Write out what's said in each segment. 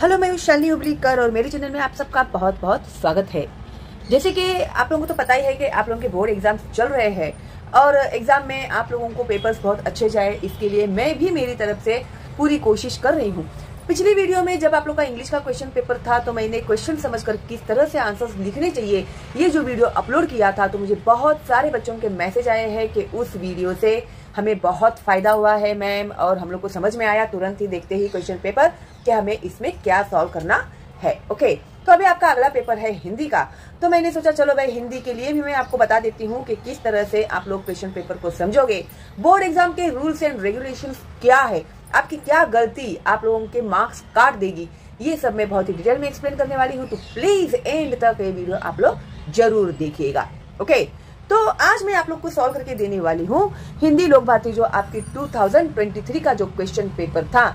Hello, मैं हूँ शालिनी हुबलीकर और मेरे चैनल में आप सबका बहुत बहुत स्वागत है। जैसे कि आप लोगों को तो पता ही है कि आप लोगों के बोर्ड एग्जाम्स चल रहे हैं और एग्जाम में आप लोगों को पेपर्स बहुत अच्छे जाए, इसके लिए मैं भी मेरी तरफ से पूरी कोशिश कर रही हूँ। पिछली वीडियो में जब आप लोग का इंग्लिश का क्वेश्चन पेपर था तो मैंने क्वेश्चन समझकर किस तरह से आंसर्स लिखने चाहिए ये जो वीडियो अपलोड किया था, तो मुझे बहुत सारे बच्चों के मैसेज आए हैं कि उस वीडियो से हमें बहुत फायदा हुआ है मैम, और हम लोग को समझ में आया तुरंत ही देखते ही क्वेश्चन पेपर कि हमें इसमें क्या सॉल्व करना है। ओके, तो अभी आपका अगला पेपर है हिंदी का, तो मैंने सोचा चलो भाई हिंदी के लिए भी मैं आपको बता देती हूँ कि किस तरह से आप लोग क्वेश्चन पेपर को समझोगे, बोर्ड एग्जाम के रूल्स एंड रेगुलेशंस क्या है, आपकी क्या गलती आप लोगों के मार्क्स काट देगी, ये सब मैं बहुत ही डिटेल में एक्सप्लेन करने वाली हूँ। तो प्लीज एंड तक ये वीडियो आप लोग जरूर देखिएगा। ओके, तो आज मैं आप लोग को सॉल्व करके देने वाली हूँ हिंदी लोक भारती जो आपकी 2023 का जो क्वेश्चन पेपर था,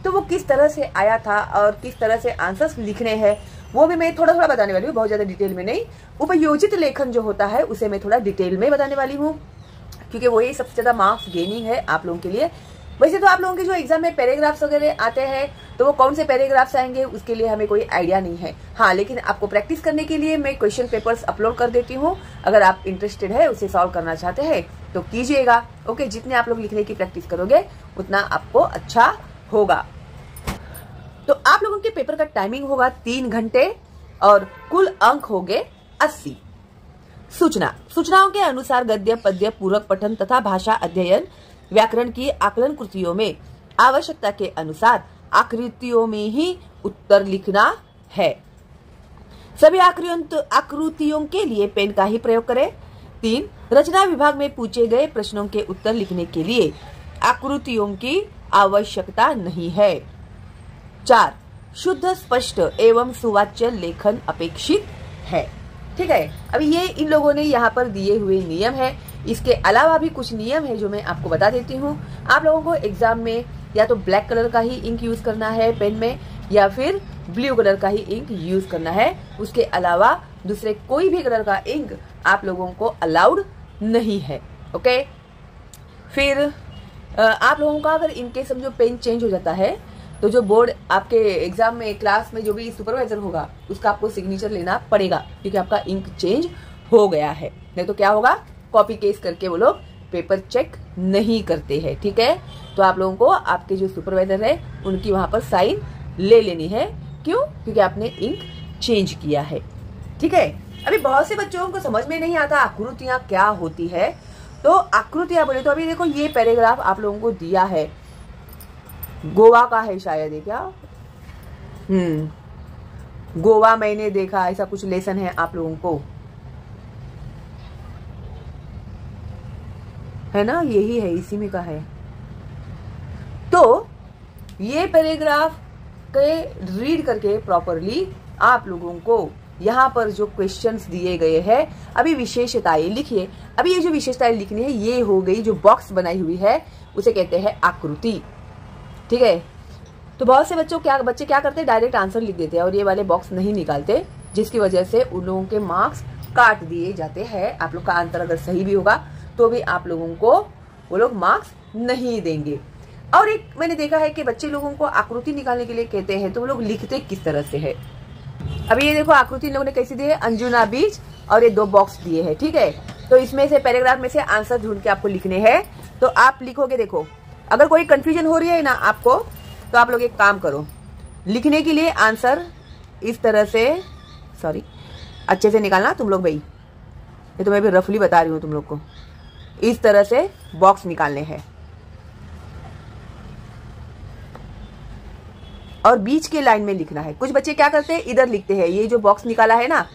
तो वो किस तरह से आया था और किस तरह से आंसर्स लिखने हैं वो भी मैं थोड़ा थोड़ा बताने वाली हूँ, बहुत ज्यादा डिटेल में नहीं। उपयोजित लेखन जो होता है उसे मैं थोड़ा डिटेल में बताने वाली हूँ, क्योंकि वही सबसे ज्यादा मार्क्स गेनिंग है आप लोगों के लिए। वैसे तो आप लोगों के जो एग्जाम में पैराग्राफ्स वगैरह आते हैं तो वो कौन से पैराग्राफ्स आएंगे उसके लिए हमें कोई आइडिया नहीं है। हाँ, लेकिन आपको प्रैक्टिस करने के लिए मैं क्वेश्चन पेपर्स अपलोड कर देती हूँ, अगर आप इंटरेस्टेड है उसे सॉल्व करना चाहते हैं तो कीजिएगा। ओके, जितने आप लोग लिखने की प्रैक्टिस करोगे उतना आपको अच्छा होगा। तो आप लोगों के पेपर का टाइमिंग होगा 3 घंटे और कुल अंक होंगे 80। सूचनाओं के अनुसार गद्य पद्य पूरक पठन तथा भाषा अध्ययन व्याकरण की आकलन कृतियों में आवश्यकता के अनुसार आकृतियों में ही उत्तर लिखना है। सभी आकृतियों के लिए पेन का ही प्रयोग करें। 3, रचना विभाग में पूछे गए प्रश्नों के उत्तर लिखने के लिए आकृतियों की आवश्यकता नहीं है। 4, शुद्ध स्पष्ट एवं सुवाच्य लेखन अपेक्षित है। ठीक है, अभी ये इन लोगों ने यहाँ पर दिए हुए नियम है। इसके अलावा भी कुछ नियम है जो मैं आपको बता देती हूँ। आप लोगों को एग्जाम में या तो ब्लैक कलर का ही इंक यूज करना है पेन में, या फिर ब्लू कलर का ही इंक यूज करना है। उसके अलावा दूसरे कोई भी कलर का इंक आप लोगों को अलाउड नहीं है। ओके, फिर आप लोगों का अगर इनके समझो पेन चेंज हो जाता है तो जो बोर्ड आपके एग्जाम में क्लास में जो भी सुपरवाइजर होगा उसका आपको सिग्नेचर लेना पड़ेगा, क्योंकि आपका इंक चेंज हो गया है। नहीं तो क्या होगा, कॉपी केस करके वो लोग पेपर चेक नहीं करते हैं। ठीक है, तो आप लोगों को आपके जो सुपरवाइजर है उनकी वहां पर साइन ले लेनी है। क्यों? क्योंकि आपने इंक चेंज किया है। ठीक है, अभी बहुत से बच्चों को समझ में नहीं आता आकृतियां क्या होती है। तो आकृतियां बोले तो अभी देखो ये पैराग्राफ आप लोगों को दिया है, गोवा का है शायद है क्या, गोवा मैंने देखा, ऐसा कुछ लेसन है आप लोगों को, है ना, यही है, इसी में का है। तो ये पैराग्राफ के रीड करके प्रॉपरली आप लोगों को यहाँ पर जो क्वेश्चंस दिए गए हैं, अभी विशेषताएं लिखिए। अभी ये जो विशेषताएं लिखनी है ये हो गई, जो बॉक्स बनाई हुई है उसे कहते हैं आकृति। ठीक है, तो बहुत से बच्चे क्या करते हैं, डायरेक्ट आंसर लिख देते हैं और ये वाले बॉक्स नहीं निकालते, जिसकी वजह से उन लोगों के मार्क्स काट दिए जाते हैं। आप लोग का आंसर अगर सही भी होगा तो भी आप लोगों को वो लोग मार्क्स नहीं देंगे। और एक मैंने देखा है कि बच्चे लोगों को आकृति निकालने के लिए कहते हैं तो वो लोग लिखते किस तरह से है। अभी ये देखो आकृति इन लोगों ने कैसी दी है, अंजुना बीच, और ये 2 बॉक्स दिए हैं। ठीक है, तो इसमें से पैराग्राफ में से आंसर ढूंढ के आपको लिखने हैं। तो आप लिखोगे, देखो अगर कोई कंफ्यूजन हो रही है ना आपको, तो आप लोग एक काम करो, लिखने के लिए आंसर इस तरह से, सॉरी अच्छे से निकालना तुम लोग भाई, ये तो मैं भी रफली बता रही हूँ तुम लोग को, इस तरह से बॉक्स निकालने हैं और बीच के लाइन में लिखना है। कुछ बच्चे क्या करते हैं, इधर लिखते हैं, ये जो बॉक्स निकाला है ना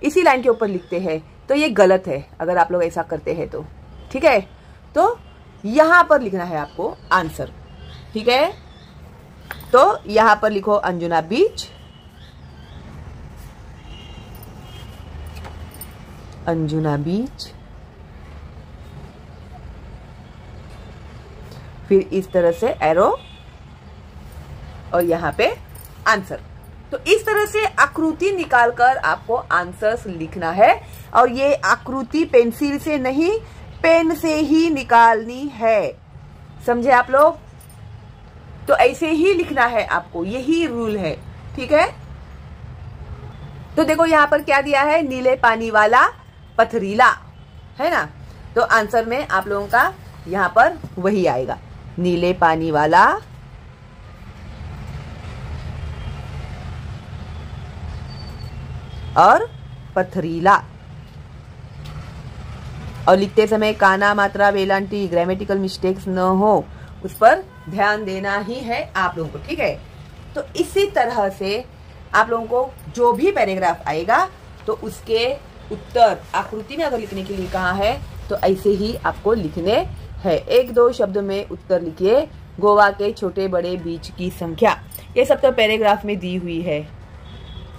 इसी लाइन के ऊपर लिखते हैं, तो ये गलत है अगर आप लोग ऐसा करते हैं तो। ठीक है, तो यहां पर लिखना है आपको आंसर। ठीक है, तो यहां पर लिखो अंजुना बीच, अंजुना बीच, फिर इस तरह से एरो और यहाँ पे आंसर। तो इस तरह से आकृति निकालकर आपको आंसर्स लिखना है, और ये आकृति पेंसिल से नहीं पेन से ही निकालनी है। समझे आप लोग? तो ऐसे ही लिखना है आपको, यही रूल है। ठीक है। तो देखो यहाँ पर क्या दिया है, नीले पानी वाला पथरीला, है ना। तो आंसर में आप लोगों का यहाँ पर वही आएगा, नीले पानी वाला और पथरीला। और लिखते समय काना, मात्रा, वेलांटी, ग्रामेटिकल मिस्टेक्स न हो, उस पर ध्यान देना ही है आप लोगों को, ठीक है। तो इसी तरह से आप लोगों को जो भी पैराग्राफ आएगा तो उसके उत्तर आकृति में अगर लिखने के लिए कहा है तो ऐसे ही आपको लिखने हैं। 1-2 शब्द में उत्तर लिखिए। गोवा के छोटे बड़े बीच की संख्या, ये सब तो पैराग्राफ में दी हुई है,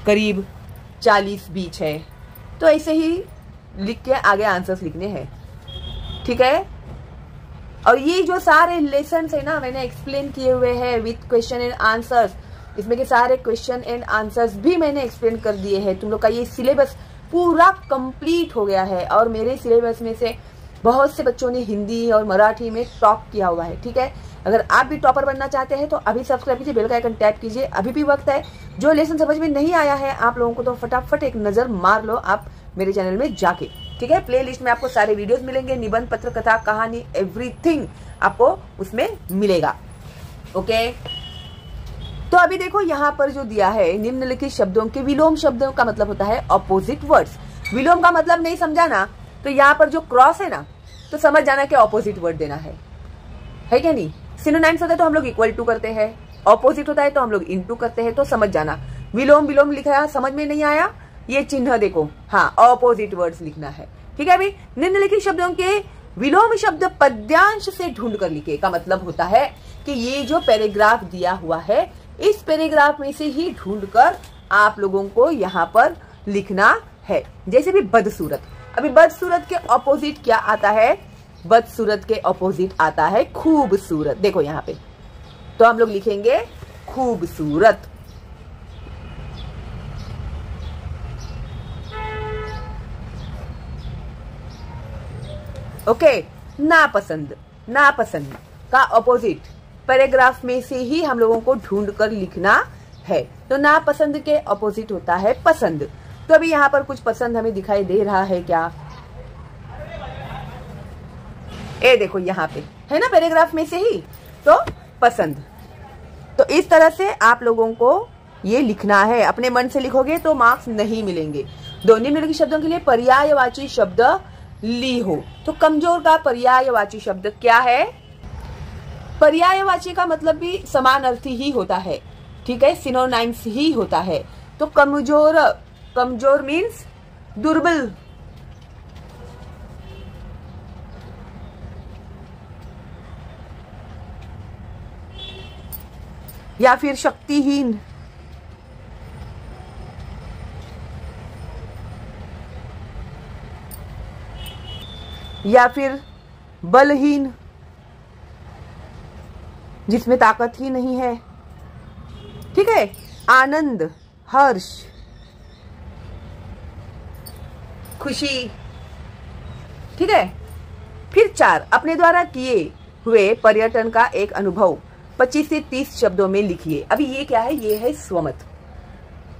करीब 40 बीच है। तो ऐसे ही लिख के आगे आंसर्स लिखने हैं, ठीक है। और ये जो सारे लेसन है ना, मैंने एक्सप्लेन किए हुए हैं विथ क्वेश्चन एंड आंसर्स। इसमें के सारे क्वेश्चन एंड आंसर्स भी मैंने एक्सप्लेन कर दिए हैं। तुम लोग का ये सिलेबस पूरा कंप्लीट हो गया है और मेरे सिलेबस में से बहुत से बच्चों ने हिंदी और मराठी में टॉप किया हुआ है, ठीक है। अगर आप भी टॉपर बनना चाहते हैं तो अभी सब्सक्राइब कीजिए, बेल का आइकन टैप कीजिए, अभी भी वक्त है। जो लेसन समझ में नहीं आया है आप लोगों को तो फटाफट एक नजर मार लो आप मेरे चैनल में जाके, ठीक है। प्ले लिस्ट में आपको सारे वीडियोस मिलेंगे, निबंध, पत्र, कथा, कहानी, एवरीथिंग आपको उसमें मिलेगा, ओके। तो अभी देखो यहाँ पर जो दिया है, निम्नलिखित शब्दों के विलोम शब्दों का मतलब होता है ऑपोजिट वर्ड्स। विलोम का मतलब नहीं समझा ना, तो यहाँ पर जो क्रॉस है ना, तो समझ जाना कि ऑपोजिट वर्ड देना है क्या नहीं। सिनोनिम्स होता है तो हम लोग इक्वल टू करते हैं, ऑपोजिट होता है तो हम लोग इनटू करते हैं, तो समझ जाना। विलोम विलोम लिखा है, समझ में नहीं आया, ये चिन्ह देखो, हाँ ऑपोजिट वर्ड्स लिखना है, ठीक है। अभी निम्नलिखित शब्दों के विलोम शब्द पद्यांश से ढूंढ कर लिखे का मतलब होता है कि ये जो पैराग्राफ दिया हुआ है इस पैराग्राफ में से ही ढूंढकर आप लोगों को यहाँ पर लिखना है। जैसे भी बदसूरत, अभी बदसूरत के ऑपोजिट क्या आता है, बदसूरत के ऑपोजिट आता है खूबसूरत। देखो यहाँ पे तो हम लोग लिखेंगे खूबसूरत। ओके, नापसंद, नापसंद का ऑपोजिट पैराग्राफ में से ही हम लोगों को ढूंढ कर लिखना है। तो नापसंद के ऑपोजिट होता है पसंद। तो अभी यहाँ पर कुछ पसंद हमें दिखाई दे रहा है क्या, ये देखो यहाँ पे है ना, पैराग्राफ में से ही तो पसंद। तो इस तरह से आप लोगों को ये लिखना है, अपने मन से लिखोगे तो मार्क्स नहीं मिलेंगे। दो निम्नलिखित शब्दों के लिए पर्यायवाची शब्द ली हो। तो कमजोर का पर्यायवाची शब्द क्या है, पर्यायवाची का मतलब भी समान अर्थी ही होता है, ठीक है, सिनोनिम्स ही होता है। तो कमजोर, कमजोर मीन्स दुर्बल, या फिर शक्तिहीन, या फिर बलहीन, जिसमें ताकत ही नहीं है, ठीक है। आनंद, हर्ष, खुशी, ठीक है। फिर 4 अपने द्वारा किए हुए पर्यटन का एक अनुभव 25 से 30 शब्दों में लिखिए। अभी ये क्या है, ये है स्वमत,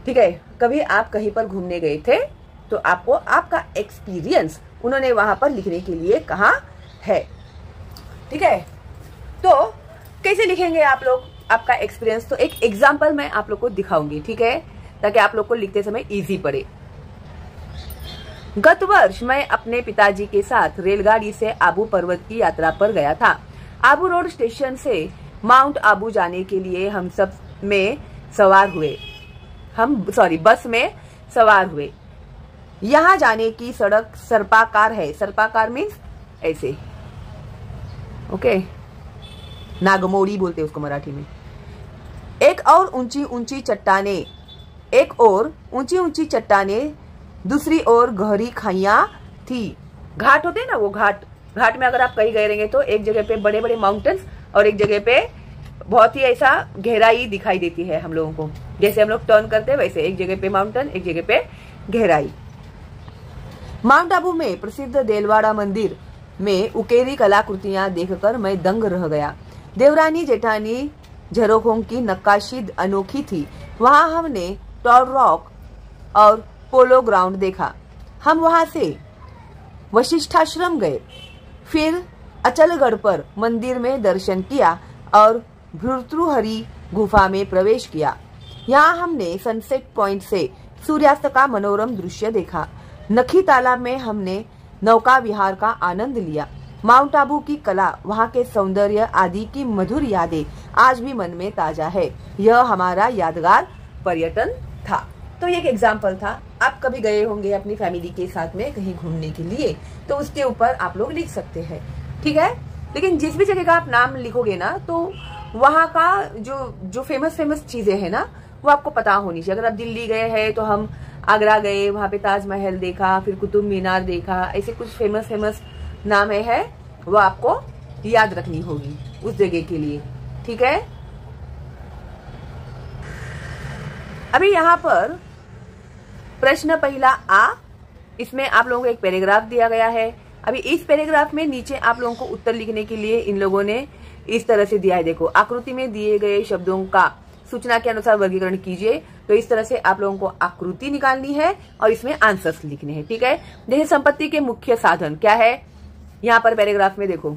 ठीक है। कभी आप कहीं पर घूमने गए थे तो आपको आपका एक्सपीरियंस उन्होंने वहां पर लिखने के लिए कहा है, ठीक है। तो कैसे लिखेंगे आप लोग आपका एक्सपीरियंस, तो एक एग्जाम्पल मैं आप लोग को दिखाऊंगी, ठीक है, ताकि आप लोग को लिखते समय इजी पड़े। गत वर्ष मैं अपने पिताजी के साथ रेलगाड़ी से आबू पर्वत की यात्रा पर गया था। आबू रोड स्टेशन से माउंट आबू जाने के लिए हम सब में सवार हुए, बस में सवार हुए। यहाँ जाने की सड़क सर्पाकार है, सर्पाकार मीन्स ऐसे, ओके, नागमोड़ी बोलते हैं उसको मराठी में। एक और ऊंची ऊंची चट्टाने, एक और ऊंची ऊंची चट्टाने, दूसरी ओर गहरी खाइयां थी। घाट होते हैं ना, वो घाट, घाट में अगर आप कहीं गए रहेंगे तो एक जगह पे बड़े बड़े माउंटेन्स और एक जगह पे बहुत ही ऐसा गहराई दिखाई देती है हम लोगों को। जैसे हम लोग टर्न करते हैं वैसे एक जगह पे माउंटेन, एक जगह पे गहराई। माउंट आबू में प्रसिद्ध देलवाड़ा मंदिर में उकेरी कलाकृतियां देखकर मैं दंग रह गया। देवरानी जेठानी झरोखों की नक्काशी अनोखी थी। वहां हमने टॉल रॉक और पोलो ग्राउंड देखा। हम वहां से वशिष्ठाश्रम गए, फिर अचलगढ़ पर मंदिर में दर्शन किया और भर्तृहरि गुफा में प्रवेश किया। यहाँ हमने सनसेट पॉइंट से सूर्यास्त का मनोरम दृश्य देखा। नखी तालाब में हमने नौका विहार का आनंद लिया। माउंट आबू की कला, वहाँ के सौंदर्य आदि की मधुर यादें आज भी मन में ताजा है। यह हमारा यादगार पर्यटन था। तो ये एक एग्जाम्पल था। आप कभी गए होंगे अपनी फैमिली के साथ में कहीं घूमने के लिए, तो उसके ऊपर आप लोग लिख सकते हैं, ठीक है। लेकिन जिस भी जगह का आप नाम लिखोगे ना, तो वहाँ का जो फेमस चीजें हैं ना, वो आपको पता होनी चाहिए। अगर आप दिल्ली गए हैं तो हम आगरा गए, वहाँ पे ताजमहल देखा, फिर कुतुब मीनार देखा, ऐसे कुछ फेमस नाम है, वो आपको याद रखनी होगी उस जगह के लिए, ठीक है। अभी यहाँ पर प्रश्न पहला आ, इसमें आप लोगों को एक पैराग्राफ दिया गया है। अभी इस पैराग्राफ में नीचे आप लोगों को उत्तर लिखने के लिए इन लोगों ने इस तरह से दिया है। देखो, आकृति में दिए गए शब्दों का सूचना के अनुसार वर्गीकरण कीजिए। तो इस तरह से आप लोगों को आकृति निकालनी है और इसमें आंसर्स लिखने हैं, ठीक है। जैसे संपत्ति के मुख्य साधन क्या है, यहाँ पर पैराग्राफ में देखो,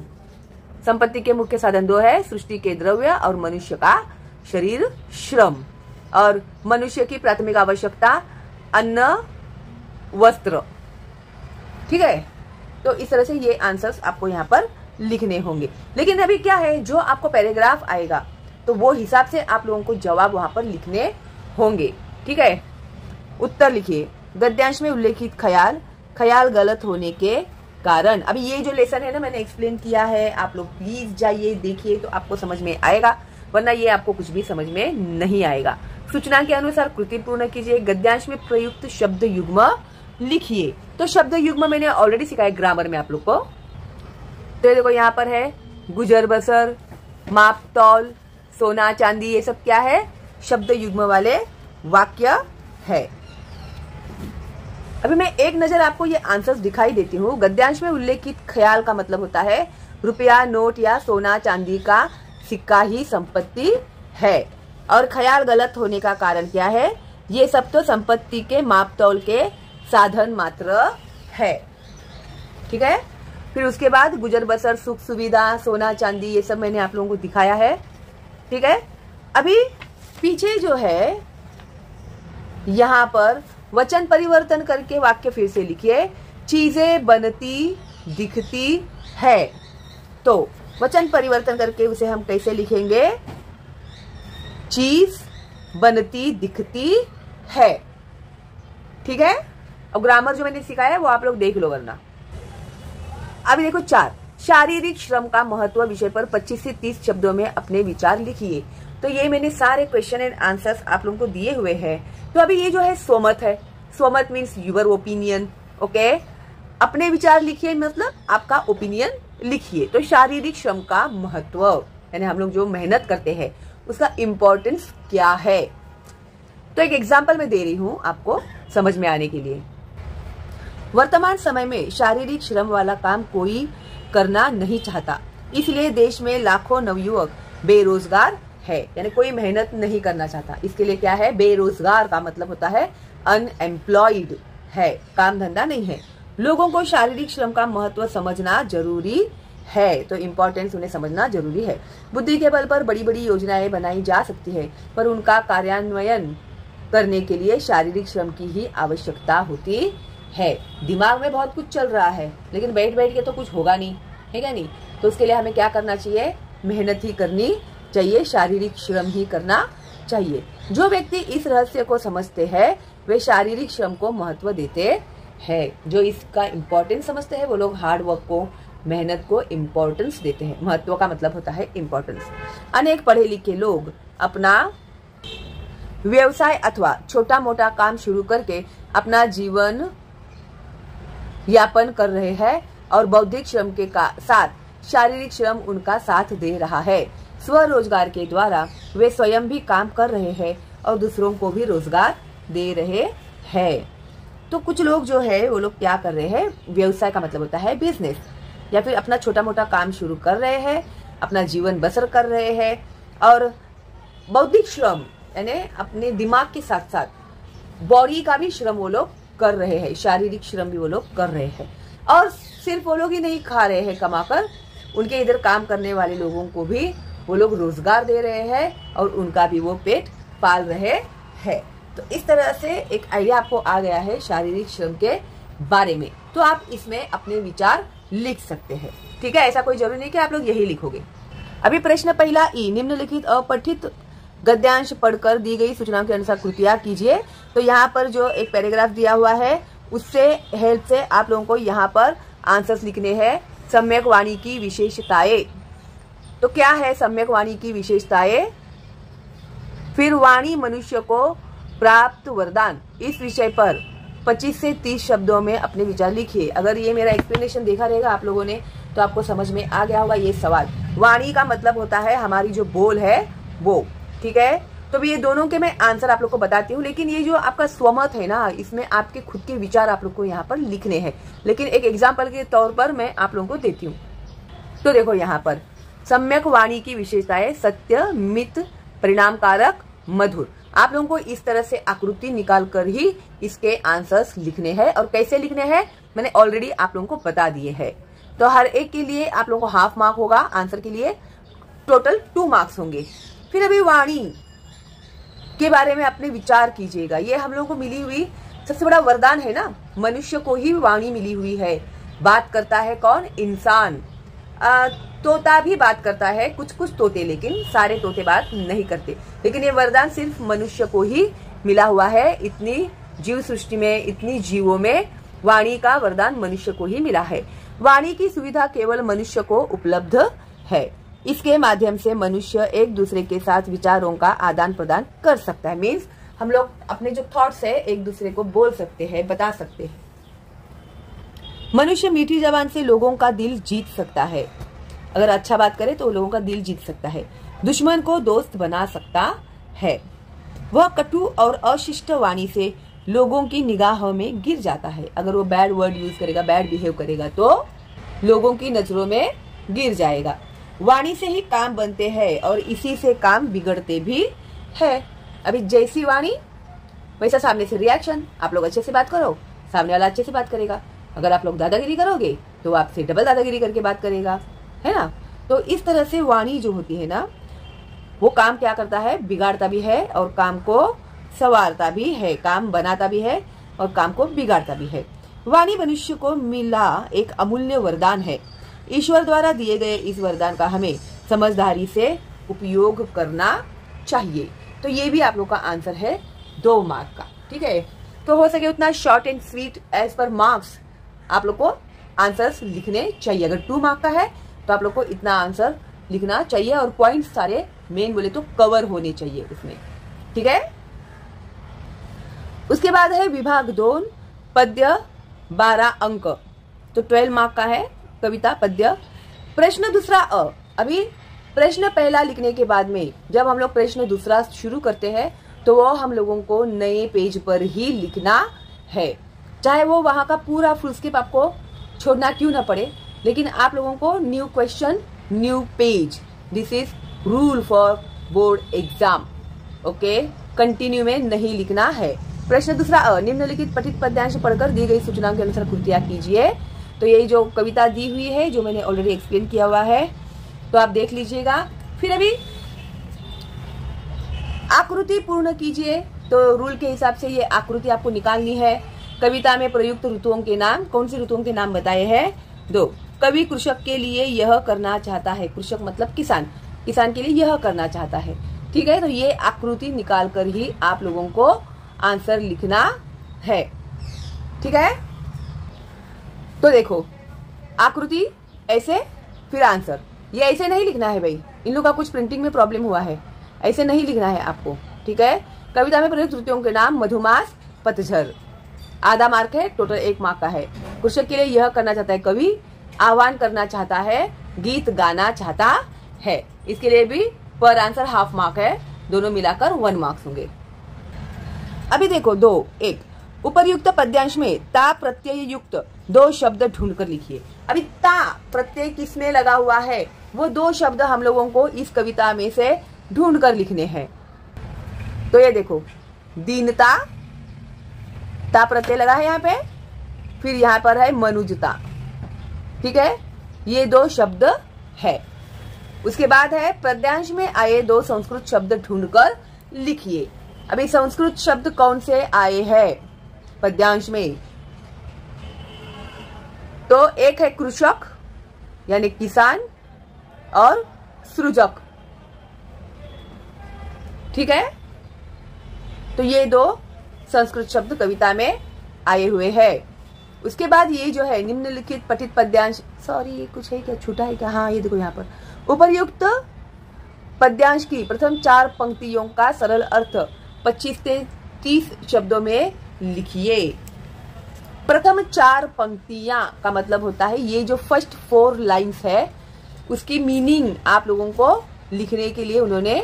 संपत्ति के मुख्य साधन 2 है, सृष्टि के द्रव्य और मनुष्य का शरीर श्रम, और मनुष्य की प्राथमिक आवश्यकता अन्न वस्त्र, ठीक है। तो इस तरह से ये आंसर्स आपको यहाँ पर लिखने होंगे। लेकिन अभी क्या है, जो आपको पैराग्राफ आएगा तो वो हिसाब से आप लोगों को जवाब वहां पर लिखने होंगे, ठीक है। उत्तर लिखिए। गद्यांश में उल्लेखित ख्याल गलत होने के कारण। अभी ये जो लेसन है ना, मैंने एक्सप्लेन किया है, आप लोग प्लीज जाइए देखिए, तो आपको समझ में आएगा, वरना ये आपको कुछ भी समझ में नहीं आएगा। सूचना के अनुसार कृति पूर्ण कीजिए। गद्यांश में प्रयुक्त शब्द युग्म लिखिए। तो शब्द युग्म मैंने ऑलरेडी सिखाया ग्रामर में आप लोग को। तो देखो यहाँ पर है गुजर बसर, माप तौल, सोना चांदी, ये सब क्या है, शब्द युग्म वाले वाक्य है। अभी मैं एक नजर आपको ये आंसर्स दिखाई देती हूँ। गद्यांश में उल्लेखित ख्याल का मतलब होता है रुपया, नोट या सोना चांदी का सिक्का ही संपत्ति है। और ख्याल गलत होने का कारण क्या है, ये सब तो संपत्ति के माप तौल के साधन मात्र है, ठीक है। फिर उसके बाद गुजर बसर, सुख सुविधा, सोना चांदी, ये सब मैंने आप लोगों को दिखाया है, ठीक है। अभी पीछे जो है यहाँ पर वचन परिवर्तन करके वाक्य फिर से लिखिए। चीजें बनती दिखती है, तो वचन परिवर्तन करके उसे हम कैसे लिखेंगे, चीज बनती दिखती है, ठीक है। और ग्रामर जो मैंने सिखाया है वो आप लोग देख लो वरना। अभी देखो 4, शारीरिक श्रम का महत्व विषय पर 25 से 30 शब्दों में अपने विचार लिखिए। तो ये मैंने सारे क्वेश्चन एंड आंसर्स आप लोगों को दिए हुए हैं। तो अभी ये जो है स्वमत है, स्वमत मीन्स यूर ओपिनियन, ओके। अपने विचार लिखिए मतलब आपका ओपिनियन लिखिए। तो शारीरिक श्रम का महत्व यानी हम लोग जो मेहनत करते हैं उसका इम्पोर्टेंस क्या है। तो एक एग्जाम्पल मैं दे रही हूं आपको समझ में आने के लिए। वर्तमान समय में शारीरिक श्रम वाला काम कोई करना नहीं चाहता, इसलिए देश में लाखों नवयुवक बेरोजगार है। यानी कोई मेहनत नहीं करना चाहता, इसके लिए क्या है, बेरोजगार का मतलब होता है अनएम्प्लॉयड है, काम धंधा नहीं है। लोगों को शारीरिक श्रम का महत्व समझना जरूरी है, तो इम्पोर्टेंस उन्हें समझना जरूरी है। बुद्धि के बल पर बड़ी बड़ी योजनाएं बनाई जा सकती है, पर उनका कार्यान्वयन करने के लिए शारीरिक श्रम की ही आवश्यकता होती है। दिमाग में बहुत कुछ चल रहा है, लेकिन बैठ बैठ के तो कुछ होगा नहीं, है क्या नहीं। तो उसके लिए हमें क्या करना चाहिए, मेहनत ही करनी चाहिए, शारीरिक श्रम ही करना चाहिए। जो व्यक्ति इस रहस्य को समझते हैं वे शारीरिक श्रम को महत्व देते हैं। जो इसका इम्पोर्टेंस समझते हैं वो लोग हार्ड वर्क को, मेहनत को इम्पोर्टेंस देते हैं। महत्व का मतलब होता है इम्पोर्टेंस। अनेक पढ़े लिखे लोग अपना व्यवसाय अथवा छोटा मोटा काम शुरू करके अपना जीवन यापन कर रहे हैं और बौद्धिक श्रम के साथ शारीरिक श्रम उनका साथ दे रहा है। स्वरोजगार के द्वारा वे स्वयं भी काम कर रहे हैं और दूसरों को भी रोजगार दे रहे हैं। तो कुछ लोग जो है वो लोग क्या कर रहे हैं, व्यवसाय का मतलब होता है बिजनेस, या फिर अपना छोटा मोटा काम शुरू कर रहे हैं, अपना जीवन बसर कर रहे हैं और बौद्धिक श्रम यानी अपने दिमाग के साथ साथ बॉडी का भी श्रम वो लोग कर रहे हैं, शारीरिक श्रम भी वो लोग कर रहे हैं। और सिर्फ वो लोग ही नहीं खा रहे हैं कमाकर, उनके इधर काम करने वाले लोगों को भी वो लोग रोजगार दे रहे हैं और उनका भी वो पेट पाल रहे हैं। तो इस तरह से एक आइडिया आपको आ गया है शारीरिक श्रम के बारे में। तो आप इसमें अपने विचार लिख सकते हैं, ठीक है। ऐसा कोई जरूरी नहीं कि आप लोग यही लिखोगे। अभी प्रश्न पहला ई, निम्नलिखित अपठित गद्यांश पढ़कर दी गई सूचनाओं के अनुसार कृतियां कीजिए। तो यहाँ पर जो एक पैराग्राफ दिया हुआ है उससे हेल्प से आप लोगों को यहाँ पर आंसर्स लिखने हैं। सम्यक वाणी की विशेषताएं, तो क्या है सम्यक वाणी की विशेषताएं? फिर वाणी मनुष्य को प्राप्त वरदान, इस विषय पर 25 से 30 शब्दों में अपने विचार लिखिए। अगर ये मेरा एक्सप्लेनेशन देखा रहेगा आप लोगों ने तो आपको समझ में आ गया होगा ये सवाल। वाणी का मतलब होता है हमारी जो बोल है वो, ठीक है। तो ये दोनों के मैं आंसर आप लोग को बताती हूँ, लेकिन ये जो आपका स्वमत है ना, इसमें आपके खुद के विचार आप लोग को यहाँ पर लिखने हैं। लेकिन एक एग्जाम्पल के तौर पर मैं आप लोगों को देती हूँ। तो देखो यहाँ पर सम्यक वाणी की विशेषताएं सत्य, मित, परिणामकारक, मधुर। आप लोगों को इस तरह से आकृति निकाल कर ही इसके आंसर्स लिखने हैं। और कैसे लिखने हैं मैंने ऑलरेडी आप लोगों को बता दिए हैं। तो हर एक के लिए आप लोगों को हाफ मार्क होगा, आंसर के लिए टोटल 2 मार्क्स होंगे। फिर अभी वाणी के बारे में अपने विचार कीजिएगा। ये हम लोगों को मिली हुई सबसे बड़ा वरदान है ना, मनुष्य को ही वाणी मिली हुई है। बात करता है कौन? इंसान। तोता भी बात करता है, कुछ कुछ तोते, लेकिन सारे तोते बात नहीं करते। लेकिन ये वरदान सिर्फ मनुष्य को ही मिला हुआ है। इतनी जीव सृष्टि में, इतनी जीवों में वाणी का वरदान मनुष्य को ही मिला है। वाणी की सुविधा केवल मनुष्य को उपलब्ध है। इसके माध्यम से मनुष्य एक दूसरे के साथ विचारों का आदान प्रदान कर सकता है। मीन्स हम लोग अपने जो थॉट्स है एक दूसरे को बोल सकते हैं, बता सकते हैं। मनुष्य मीठी जबान से लोगों का दिल जीत सकता है। अगर अच्छा बात करे तो लोगों का दिल जीत सकता है। दुश्मन को दोस्त बना सकता है। वह कटु और अशिष्ट वाणी से लोगों की निगाहों में गिर जाता है। अगर वो बैड वर्ड यूज करेगा, बैड बिहेव करेगा तो लोगों की नजरों में गिर जाएगा। वाणी से ही काम बनते हैं और इसी से काम बिगड़ते भी है। अभी जैसी वाणी वैसा सामने से रिएक्शन। आप लोग अच्छे से बात करो, सामने वाला अच्छे से बात करेगा। अगर आप लोग दादागिरी करोगे तो आपसे डबल दादागिरी करके बात करेगा, है ना। तो इस तरह से वाणी जो होती है ना, वो काम क्या करता है? बिगाड़ता भी है और काम को संवारता भी है, काम बनाता भी है और काम को बिगाड़ता भी है। वाणी मनुष्य को मिला एक अमूल्य वरदान है। ईश्वर द्वारा दिए गए इस वरदान का हमें समझदारी से उपयोग करना चाहिए। तो ये भी आप लोग का आंसर है 2 मार्क का, ठीक है। तो हो सके उतना short and sweet as per marks आप लोग को आंसर्स लिखने चाहिए। अगर 2 मार्क का है तो आप लोग को इतना आंसर लिखना चाहिए और पॉइंट सारे मेन बोले तो कवर होने चाहिए उसमें, ठीक है। उसके बाद है विभाग 2 पद्य 12 अंक, तो 12 मार्क का है कविता पद्य। प्रश्न दूसरा अ। अभी प्रश्न पहला लिखने के बाद में जब हम लोग प्रश्न दूसरा शुरू करते हैं तो वो हम लोगों को नए पेज पर ही लिखना है, चाहे वो वहां का पूरा फुल स्किप आपको छोड़ना क्यों ना पड़े। लेकिन आप लोगों को new question new page, this is rule for board exam, okay. Continue में नहीं लिखना है। प्रश्न दूसरा अ। निम्नलिखित पठित पद्यांश पढ़कर दी गई सूचनाओं के अनुसार कृतियां कीजिए। तो ये जो कविता दी हुई है जो मैंने ऑलरेडी एक्सप्लेन किया हुआ है तो आप देख लीजिएगा। फिर अभी आकृति पूर्ण कीजिए। तो रूल के हिसाब से ये आकृति आपको निकालनी है। कविता में प्रयुक्त ऋतुओं के नाम, कौन सी ऋतुओं के नाम बताए हैं? 2। कवि कृषक के लिए यह करना चाहता है। कृषक मतलब किसान, किसान के लिए यह करना चाहता है, ठीक है। तो ये आकृति निकाल कर ही आप लोगों को आंसर लिखना है, ठीक है। तो देखो आकृति ऐसे, फिर आंसर। ये ऐसे नहीं लिखना है भाई, इन लोगों का कुछ प्रिंटिंग में प्रॉब्लम हुआ है, ऐसे नहीं लिखना है आपको, ठीक है। कविता में प्रयुक्त ऋतुओं के नाम मधुमास, पतझड़, आधा मार्क है, टोटल 1 मार्क का है। कृषक के लिए यह करना चाहता है, कवि आह्वान करना चाहता है, गीत गाना चाहता है, इसके लिए भी पर आंसर हाफ मार्क है, दोनों मिलाकर 1 मार्क्स होंगे। अभी देखो 2, 1 उपर्युक्त पद्यांश में ता प्रत्यय युक्त 2 शब्द ढूंढकर लिखिए। अभी ता प्रत्यय किसमें लगा हुआ है वो 2 शब्द हम लोगों को इस कविता में से ढूंढकर लिखने हैं। तो ये देखो, दीनता, ता प्रत्यय लगा है यहाँ पे, फिर यहाँ पर है मनुजता। ठीक है, ये दो शब्द है। उसके बाद है पद्यांश में आए दो संस्कृत शब्द ढूंढकर लिखिए। अभी संस्कृत शब्द कौन से आए हैं पद्यांश में? तो एक है कृषक यानी किसान और सृजक। ठीक है, तो ये दो संस्कृत शब्द कविता में आए हुए हैं। उसके बाद ये जो है निम्नलिखित पठित पद्यांश, सॉरी ये कुछ है क्या, छूटा है क्या? हाँ ये देखो यहाँ पर, उपर्युक्त पद्यांश की प्रथम 4 पंक्तियों का सरल अर्थ 25 से 30 शब्दों में लिखिए। प्रथम 4 पंक्तियां का मतलब होता है ये जो फर्स्ट 4 लाइंस है उसकी मीनिंग आप लोगों को लिखने के लिए उन्होंने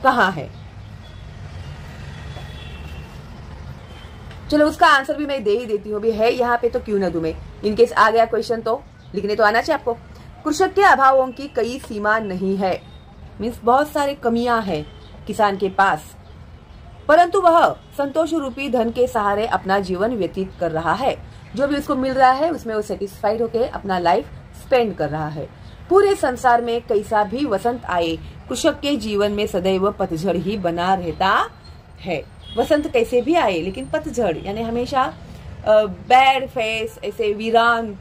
कहा है। चलो उसका आंसर भी मैं दे ही देती हूँ, भी है यहाँ पे तो क्यों ना दूं मैं, इनकेस आ गया क्वेश्चन तो लिखने तो आना चाहिए आपको। कृषक के अभावों की कई सीमा नहीं है, मीन्स बहुत सारे कमियां हैं किसान के पास, परंतु वह संतोष रूपी धन के सहारे अपना जीवन व्यतीत कर रहा है। जो भी उसको मिल रहा है उसमें वो सेटिस्फाइड होकर अपना लाइफ स्पेंड कर रहा है। पूरे संसार में कैसा भी वसंत आए, कृषक के जीवन में सदैव पतझड़ ही बना रहता है। वसंत कैसे भी आए लेकिन पतझड़ यानी हमेशा बैड फेस, ऐसे वीरान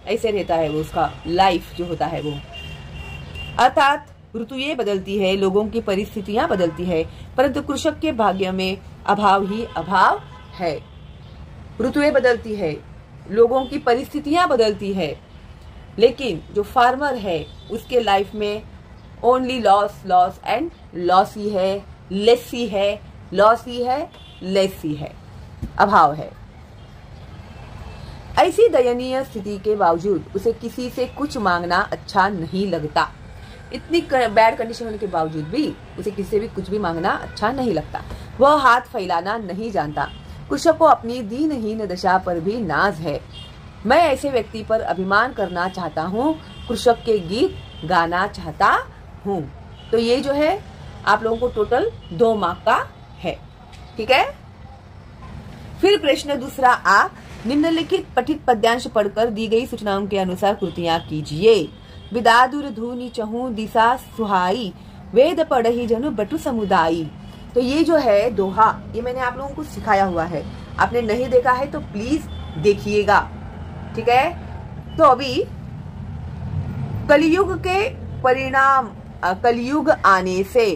ऐसे रहता है वो, उसका लाइफ जो होता है वो। अर्थात ऋतुएं बदलती है, लोगों की परिस्थितियां बदलती है, परंतु कृषक के भाग्य में अभाव ही अभाव है। ऋतुएं बदलती है, लोगों की परिस्थितियां बदलती है, लेकिन जो फार्मर है उसके लाइफ में only loss, loss and loss ही है, लेस ही है, लॉस ही है, लेस ही है, अभाव है। ऐसी दयनीय स्थिति के बावजूद उसे किसी से कुछ मांगना अच्छा नहीं लगता। इतनी बैड कंडीशन होने के बावजूद भी उसे किसी से भी कुछ भी मांगना अच्छा नहीं लगता। वह हाथ फैलाना नहीं जानता। कृषक को अपनी दीनहीन दशा पर भी नाज है। मैं ऐसे व्यक्ति पर अभिमान करना चाहता हूँ, कृषक के गीत गाना चाहता हूँ। तो ये जो है आप लोगों को टोटल 2 मार्क का है। ठीक है, फिर प्रश्न दूसरा आ, निम्नलिखित पठित पद्यांश पढ़कर दी गई सूचनाओं के अनुसार कृतियां कीजिए। विदादुर धूनि चहु दिशा सुहाई, वेद पढ़ही जनु बटु समुदायी। तो ये जो है दोहा, ये मैंने आप लोगों को सिखाया हुआ है, आपने नहीं देखा है तो प्लीज देखिएगा। ठीक है, तो अभी कलयुग के परिणाम, कलयुग आने से,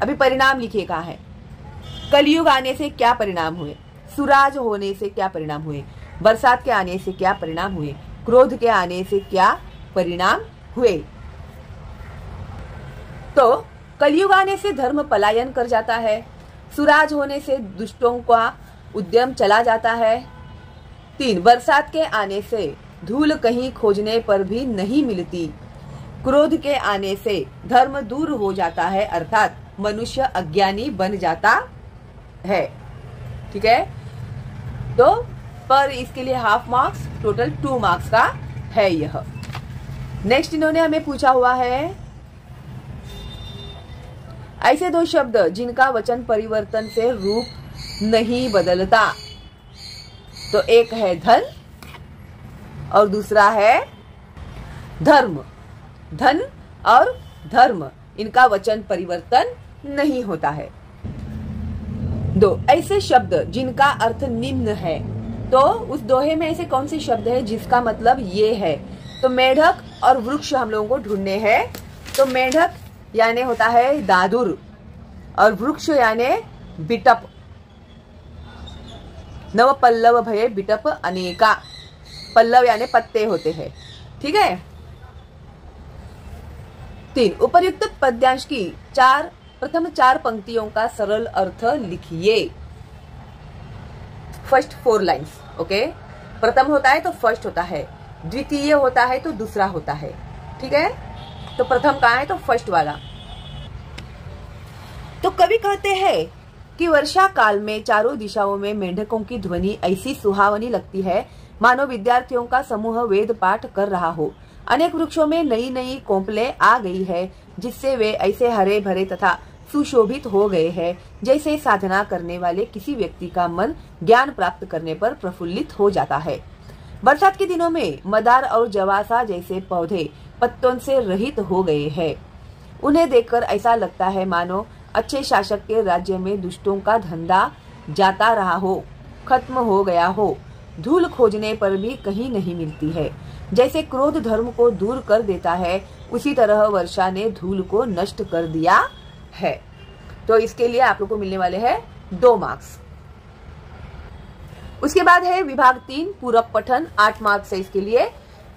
अभी परिणाम लिखिएगा है, कलयुग आने से क्या परिणाम हुए, सुराज होने से क्या परिणाम हुए, बरसात के आने से क्या परिणाम हुए, क्रोध के आने से क्या परिणाम हुए। तो कलयुग आने से धर्म पलायन कर जाता है, सुराज होने से दुष्टों का उद्यम चला जाता है। 3, बरसात के आने से धूल कहीं खोजने पर भी नहीं मिलती। क्रोध के आने से धर्म दूर हो जाता है, अर्थात मनुष्य अज्ञानी बन जाता है। ठीक है, तो पर इसके लिए हाफ मार्क्स, टोटल 2 मार्क्स का है यह। नेक्स्ट इन्होंने हमें पूछा हुआ है, ऐसे 2 शब्द जिनका वचन परिवर्तन से रूप नहीं बदलता। तो एक है धन और दूसरा है धर्म। धन और धर्म, इनका वचन परिवर्तन नहीं होता है। 2 ऐसे शब्द जिनका अर्थ निम्न है। तो उस दोहे में ऐसे कौन से शब्द है जिसका मतलब ये है? तो मेढक और वृक्ष हम लोगों को ढूंढने हैं। तो मेढक यानी होता है दादुर और वृक्ष यानी बिटप। नव पल्लव भये बिटप अनेका, पल्लव यानी पत्ते होते हैं। ठीक है, 3 उपर्युक्त पद्यांश की प्रथम 4 पंक्तियों का सरल अर्थ लिखिए। First 4 lines, okay. प्रथम होता है तो फर्स्ट होता है, द्वितीय होता है तो दूसरा होता है। ठीक है, तो प्रथम कहाँ है तो फर्स्ट वाला। तो कवि कहते हैं कि वर्षा काल में चारों दिशाओं में मेंढकों की ध्वनि ऐसी सुहावनी लगती है मानो विद्यार्थियों का समूह वेद पाठ कर रहा हो। अनेक वृक्षों में नई नई कोंपलें आ गई है जिससे वे ऐसे हरे भरे तथा सुशोभित हो गए हैं, जैसे साधना करने वाले किसी व्यक्ति का मन ज्ञान प्राप्त करने पर प्रफुल्लित हो जाता है। बरसात के दिनों में मदार और जवासा जैसे पौधे पत्तों से रहित हो गए हैं। उन्हें देखकर ऐसा लगता है मानो अच्छे शासक के राज्य में दुष्टों का धंधा जाता रहा हो, खत्म हो गया हो। धूल खोजने पर भी कहीं नहीं मिलती है। जैसे क्रोध धर्म को दूर कर देता है, उसी तरह वर्षा ने धूल को नष्ट कर दिया है। तो इसके लिए आप लोग को मिलने वाले हैं 2 मार्क्स। उसके बाद है विभाग 3 पूरक पठन, 8 मार्क्स है इसके लिए।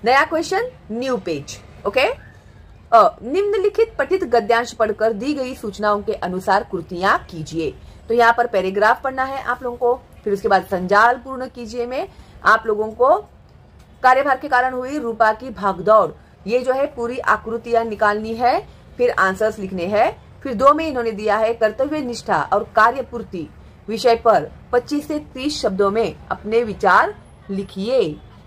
नया क्वेश्चन, न्यू पेज। ओके, निम्नलिखित पठित गद्यांश पढ़कर दी गई सूचनाओं के अनुसार कृतियां कीजिए। तो यहाँ पर पैराग्राफ पढ़ना है आप लोगों को, फिर उसके बाद संजाल पूर्ण कीजिए में आप लोगों को कार्यभार के कारण हुई रूपा की भागदौड़, ये जो है पूरी आकृतियां निकालनी है, फिर आंसर्स लिखने हैं। फिर 2 में इन्होंने दिया है कर्तव्य निष्ठा और कार्यपूर्ति विषय पर 25 से 30 शब्दों में अपने विचार लिखिए।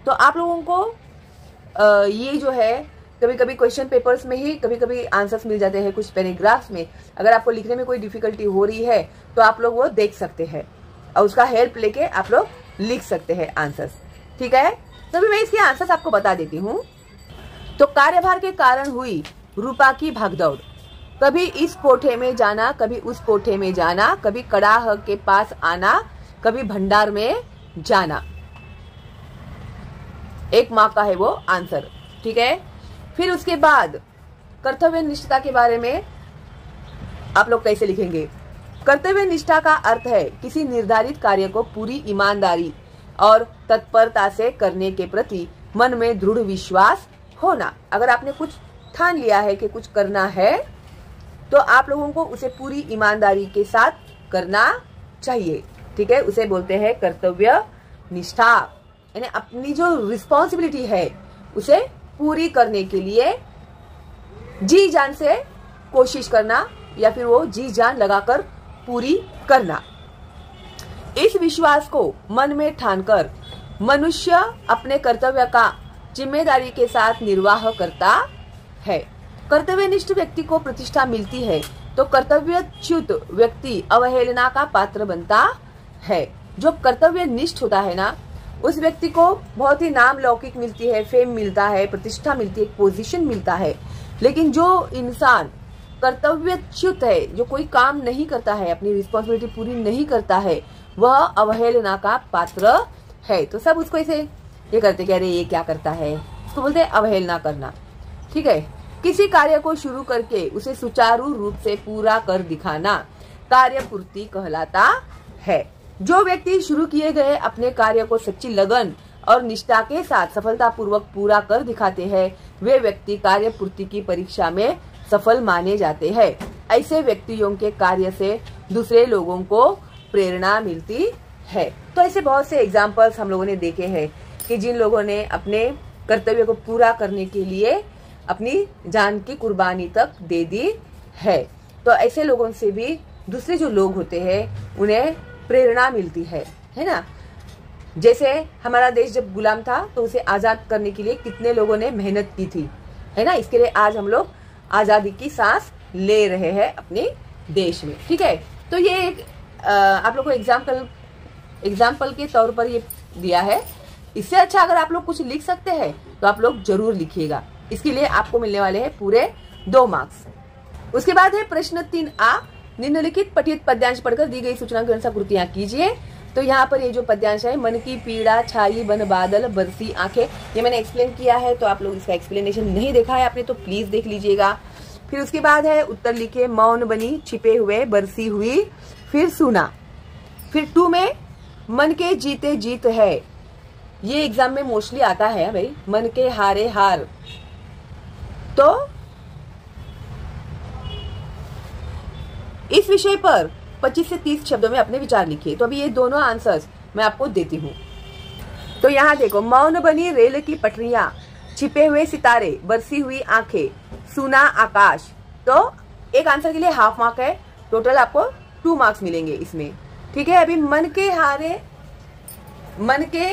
तो आप लोगों को ये जो है कभी कभी क्वेश्चन पेपर्स में ही कभी कभी आंसर्स मिल जाते हैं कुछ पैराग्राफ्स में। अगर आपको लिखने में कोई डिफिकल्टी हो रही है तो आप लोग वो देख सकते हैं और उसका हेल्प लेके आप लोग लिख सकते हैं आंसर्स। ठीक है, तो अभी मैं इसके आंसर्स आपको बता देती हूँ। तो कार्यभार के कारण हुई रूपा की भागदौड़, कभी इस कोठे में जाना, कभी उस कोठे में जाना, कभी कड़ाह के पास आना, कभी भंडार में जाना। 1 मार्क का है वो आंसर। ठीक है, फिर उसके बाद कर्तव्य निष्ठा के बारे में आप लोग कैसे लिखेंगे। कर्तव्य निष्ठा का अर्थ है किसी निर्धारित कार्य को पूरी ईमानदारी और तत्परता से करने के प्रति मन में दृढ़ विश्वास होना। अगर आपने कुछ ठान लिया है कि कुछ करना है तो आप लोगों को उसे पूरी ईमानदारी के साथ करना चाहिए। ठीक है, उसे बोलते हैं कर्तव्य निष्ठा, यानी अपनी जो रिस्पॉन्सिबिलिटी है उसे पूरी करने के लिए जी जान से कोशिश करना या फिर वो जी जान लगाकर पूरी करना। इस विश्वास को मन में ठानकर मनुष्य अपने कर्तव्य का जिम्मेदारी के साथ निर्वाह करता है। कर्तव्यनिष्ठ व्यक्ति को प्रतिष्ठा मिलती है तो कर्तव्यच्युत व्यक्ति अवहेलना का पात्र बनता है। जो कर्तव्यनिष्ठ होता है ना, उस व्यक्ति को बहुत ही नाम लौकिक मिलती है, फेम मिलता है, प्रतिष्ठा मिलती है, पोजीशन मिलता है। लेकिन जो इंसान कर्तव्यच्युत है, जो कोई काम नहीं करता है, अपनी रिस्पॉन्सिबिलिटी पूरी नहीं करता है, वह अवहेलना का पात्र है। तो सब उसको ऐसे ये करते कि अरे ये क्या करता है, उसको बोलते हैं अवहेलना करना। ठीक है, किसी कार्य को शुरू करके उसे सुचारू रूप से पूरा कर दिखाना कार्यपूर्ति कहलाता है। जो व्यक्ति शुरू किए गए अपने कार्य को सच्ची लगन और निष्ठा के साथ सफलतापूर्वक पूरा कर दिखाते हैं, वे व्यक्ति कार्यपूर्ति की परीक्षा में सफल माने जाते हैं। ऐसे व्यक्तियों के कार्य से दूसरे लोगों को प्रेरणा मिलती है। तो ऐसे बहुत से एग्जाम्पल्स हम लोगों ने देखे हैं कि जिन लोगों ने अपने कर्तव्य को पूरा करने के लिए अपनी जान की कुर्बानी तक दे दी है। तो ऐसे लोगों से भी दूसरे जो लोग होते हैं उन्हें प्रेरणा मिलती है ना। जैसे हमारा देश जब गुलाम था तो उसे आजाद करने के लिए कितने लोगों ने मेहनत की थी, है ना। इसके लिए आज हम लोग आजादी की सांस ले रहे हैं अपने देश में। ठीक है, तो ये एक आप लोग को एग्जाम्पल के तौर पर ये दिया है। इससे अच्छा अगर आप लोग कुछ लिख सकते हैं तो आप लोग जरूर लिखिएगा। इसके लिए आपको मिलने वाले हैं पूरे 2 मार्क्स। उसके बाद है प्रश्न 3A, निम्नलिखित पठित पद्यांश पढ़कर दी गई सूचना के अनुसार कृतियां कीजिए। तो यहाँ पर ये जो पद्यांश है, मन की पीड़ा छाई बन बादल बरसी आंखें, ये मैंने एक्सप्लेन किया है, तो आप लोग इसका एक्सप्लेनेशन नहीं देखा है आपने तो प्लीज देख लीजिएगा। फिर उसके बाद है उत्तर लिखे, मौन बनी छिपे हुए बरसी हुई फिर सुना। फिर 2 में मन के जीते जीत है, ये एग्जाम में मोस्टली आता है भाई, मन के हारे हार। तो इस विषय पर 25 से 30 शब्दों में अपने विचार लिखिए। तो अभी ये दोनों आंसर्स मैं आपको देती हूँ। तो यहाँ देखो, मौन बनी रेल की पटरियां, छिपे हुए सितारे, बरसी हुई आंखें, सुना आकाश। तो एक आंसर के लिए हाफ मार्क है, टोटल आपको 2 मार्क्स मिलेंगे इसमें। ठीक है, अभी मन के हारे, मन के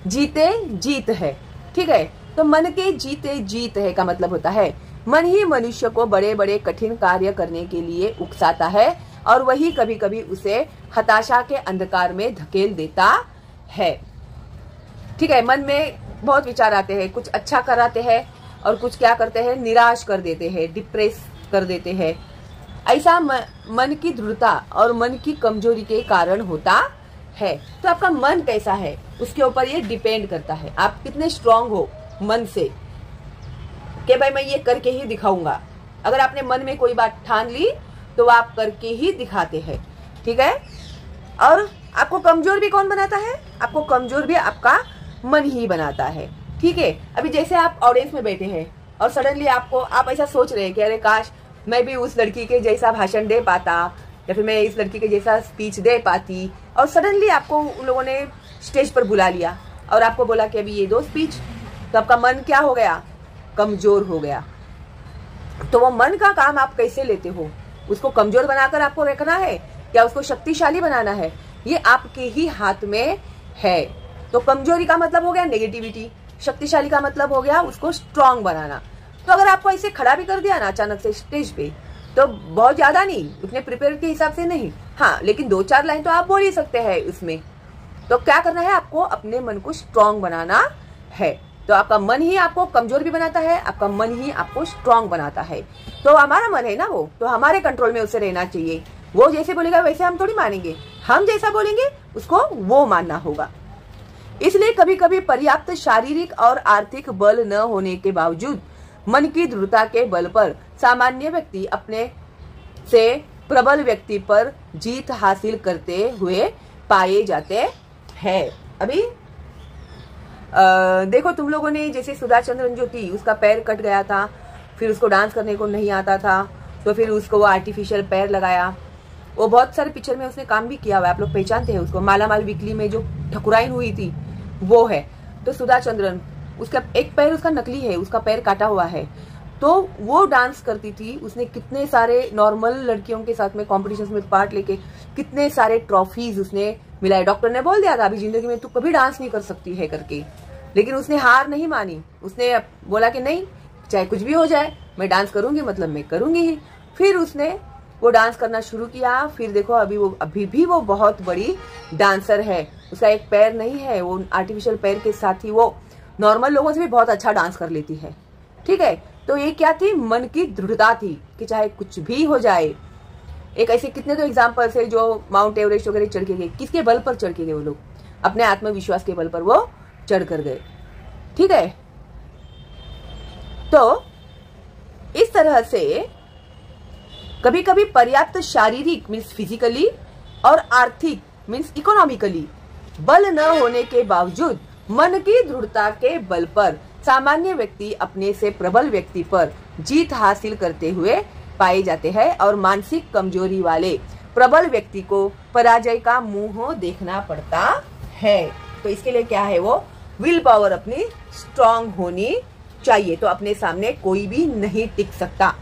जीते जीत है। ठीक है, तो मन के जीते जीत है का मतलब होता है मन ही मनुष्य को बड़े बड़े कठिन कार्य करने के लिए उकसाता है और वही कभी कभी उसे हताशा के अंधकार में धकेल देता है। ठीक है, मन में बहुत विचार आते हैं, कुछ अच्छा कराते हैं और कुछ क्या करते हैं, निराश कर देते हैं, डिप्रेस कर देते हैं। ऐसा मन की दृढ़ता और मन की कमजोरी के कारण होता है। तो आपका मन कैसा है उसके ऊपर ये डिपेंड करता है, आप कितने स्ट्रांग हो मन से कि भाई मैं ये करके ही दिखाऊंगा। अगर आपने मन में कोई बात ठान ली तो आप करके ही दिखाते हैं। ठीक है, और आपको कमजोर भी कौन बनाता है, आपको कमजोर भी आपका मन ही बनाता है। ठीक है, अभी जैसे आप ऑडियंस में बैठे हैं और सडनली आप ऐसा सोच रहे हैं कि अरे काश मैं भी उस लड़की के जैसा भाषण दे पाता या फिर मैं इस लड़की के जैसा स्पीच दे पाती, और सडनली आपको उन लोगों ने स्टेज पर बुला लिया और आपको बोला कि अभी ये दो स्पीच, तो आपका मन क्या हो गया, कमजोर हो गया। तो वो मन का काम आप कैसे लेते हो, उसको कमजोर बनाकर आपको रखना है या उसको शक्तिशाली बनाना है, ये आपके ही हाथ में है। तो कमजोरी का मतलब हो गया नेगेटिविटी, शक्तिशाली का मतलब हो गया उसको स्ट्रांग बनाना। तो अगर आपको ऐसे खड़ा भी कर दिया ना अचानक से स्टेज पे, तो बहुत ज्यादा नहीं, उतने प्रिपेयर के हिसाब से नहीं, हाँ लेकिन 2-4 लाइन तो आप बोल ही सकते हैं उसमें। तो क्या करना है, आपको अपने मन को स्ट्रांग बनाना है। तो आपका मन ही आपको कमजोर भी बनाता है, आपका मन ही आपको स्ट्रांग बनाता है। तो हमारा मन है ना वो, तो हमारे कंट्रोल में उसे रहना चाहिए। वो जैसे बोलेगा वैसे हम थोड़ी मानेंगे, हम जैसा बोलेंगे उसको वो मानना होगा। इसलिए कभी कभी पर्याप्त शारीरिक और आर्थिक बल न होने के बावजूद मन की दृढ़ता के बल पर सामान्य व्यक्ति अपने से प्रबल व्यक्ति पर जीत हासिल करते हुए पाए जाते हैं। अभी देखो तुम लोगों ने जैसे सुधा चंद्रन जो थी, उसका पैर कट गया था, फिर उसको डांस करने को नहीं आता था, तो फिर उसको वो आर्टिफिशियल पैर लगाया। वो बहुत सारे पिक्चर में उसने काम भी किया हुआ है, आप लोग पहचानते हैं उसको। मालामाल वीकली में जो ठकुराइन हुई थी वो है। तो सुधा चंद्रन, उसका एक पैर उसका नकली है, उसका पैर काटा हुआ है। तो वो डांस करती थी, उसने कितने सारे नॉर्मल लड़कियों के साथ में कॉम्पिटिशंस में पार्ट लेके कितने सारे ट्रॉफीज उसने मिलाए। डॉक्टर ने बोल दिया था अभी जिंदगी में तू कभी डांस नहीं कर सकती है करके, लेकिन उसने हार नहीं मानी। उसने बोला कि नहीं, चाहे कुछ भी हो जाए मैं डांस करूंगी, मतलब मैं करूंगी ही। फिर उसने वो डांस करना शुरू किया। फिर देखो अभी भी वो बहुत बड़ी डांसर है। उसका एक पैर नहीं है, वो आर्टिफिशियल पैर के साथ ही वो नॉर्मल लोगों से भी बहुत अच्छा डांस कर लेती है। ठीक है, तो ये क्या थी, मन की दृढ़ता थी कि चाहे कुछ भी हो जाए। एक ऐसे कितने तो एग्जाम्पल्स है जो माउंट एवरेस्ट वगैरह चढ़ के गए, किसके बल पर चढ़ के गए वो लोग, अपने आत्मविश्वास के बल पर वो चढ़ कर गए। ठीक है, तो इस तरह से कभी कभी पर्याप्त शारीरिक मीन्स फिजिकली और आर्थिक मीन्स इकोनॉमिकली बल न होने के बावजूद मन की दृढ़ता के बल पर सामान्य व्यक्ति अपने से प्रबल व्यक्ति पर जीत हासिल करते हुए पाए जाते हैं और मानसिक कमजोरी वाले प्रबल व्यक्ति को पराजय का मुंह देखना पड़ता है। तो इसके लिए क्या है, वो विल पावर अपनी स्ट्रांग होनी चाहिए। तो अपने सामने कोई भी नहीं टिक सकता।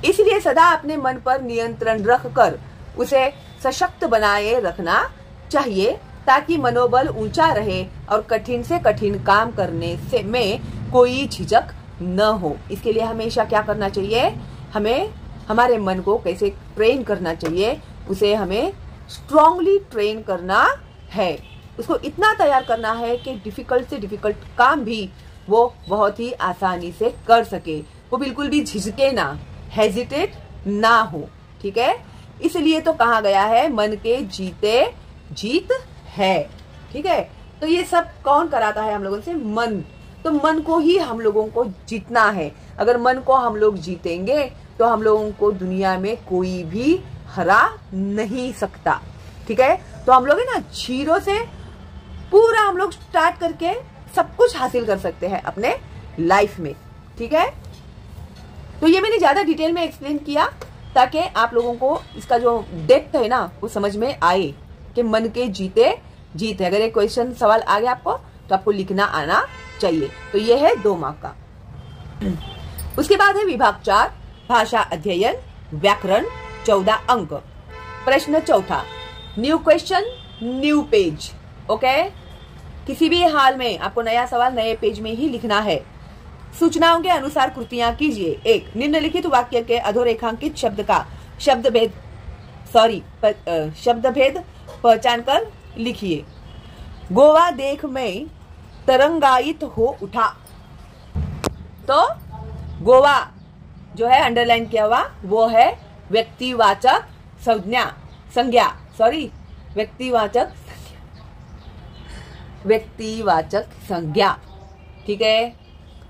इसलिए सदा अपने मन पर नियंत्रण रखकर उसे सशक्त बनाए रखना चाहिए ताकि मनोबल ऊंचा रहे और कठिन से कठिन काम करने से में कोई झिझक न हो। इसके लिए हमेशा क्या करना चाहिए, हमें हमारे मन को कैसे ट्रेन करना चाहिए, उसे हमें स्ट्रांगली ट्रेन करना है। उसको इतना तैयार करना है कि डिफिकल्ट से डिफिकल्ट काम भी वो बहुत ही आसानी से कर सके, वो बिल्कुल भी झिझके ना, हेजिटेट ना हो। ठीक है, इसलिए तो कहा गया है मन के जीते जीत है। ठीक है, तो ये सब कौन कराता है हम लोगों से, मन। तो मन को ही हम लोगों को जीतना है। अगर मन को हम लोग जीतेंगे तो हम लोगों को दुनिया में कोई भी हरा नहीं सकता। ठीक है, तो हम लोग है ना जीरो से पूरा हम लोग स्टार्ट करके सब कुछ हासिल कर सकते हैं अपने लाइफ में। ठीक है, तो ये मैंने ज्यादा डिटेल में एक्सप्लेन किया ताकि आप लोगों को इसका जो डेप्थ है ना वो समझ में आए कि मन के जीते जीत है। अगर एक क्वेश्चन सवाल आ गया आपको तो आपको लिखना आना चाहिए। तो ये है 2 मार्क का। उसके बाद है विभाग 4 भाषा अध्ययन व्याकरण 14 अंक। प्रश्न चौथा, new question new page. Okay, किसी भी हाल में आपको नया सवाल नए पेज में ही लिखना है। सूचनाओं के अनुसार कृतियां कीजिए। 1 निम्नलिखित वाक्य के अधोरेखांकित शब्द का शब्दभेद पहचान कर लिखिए। गोवा देख मैं तरंगायित हो उठा। तो गोवा जो है अंडरलाइन किया हुआ वो है व्यक्तिवाचक व्यक्तिवाचक संज्ञा। ठीक है,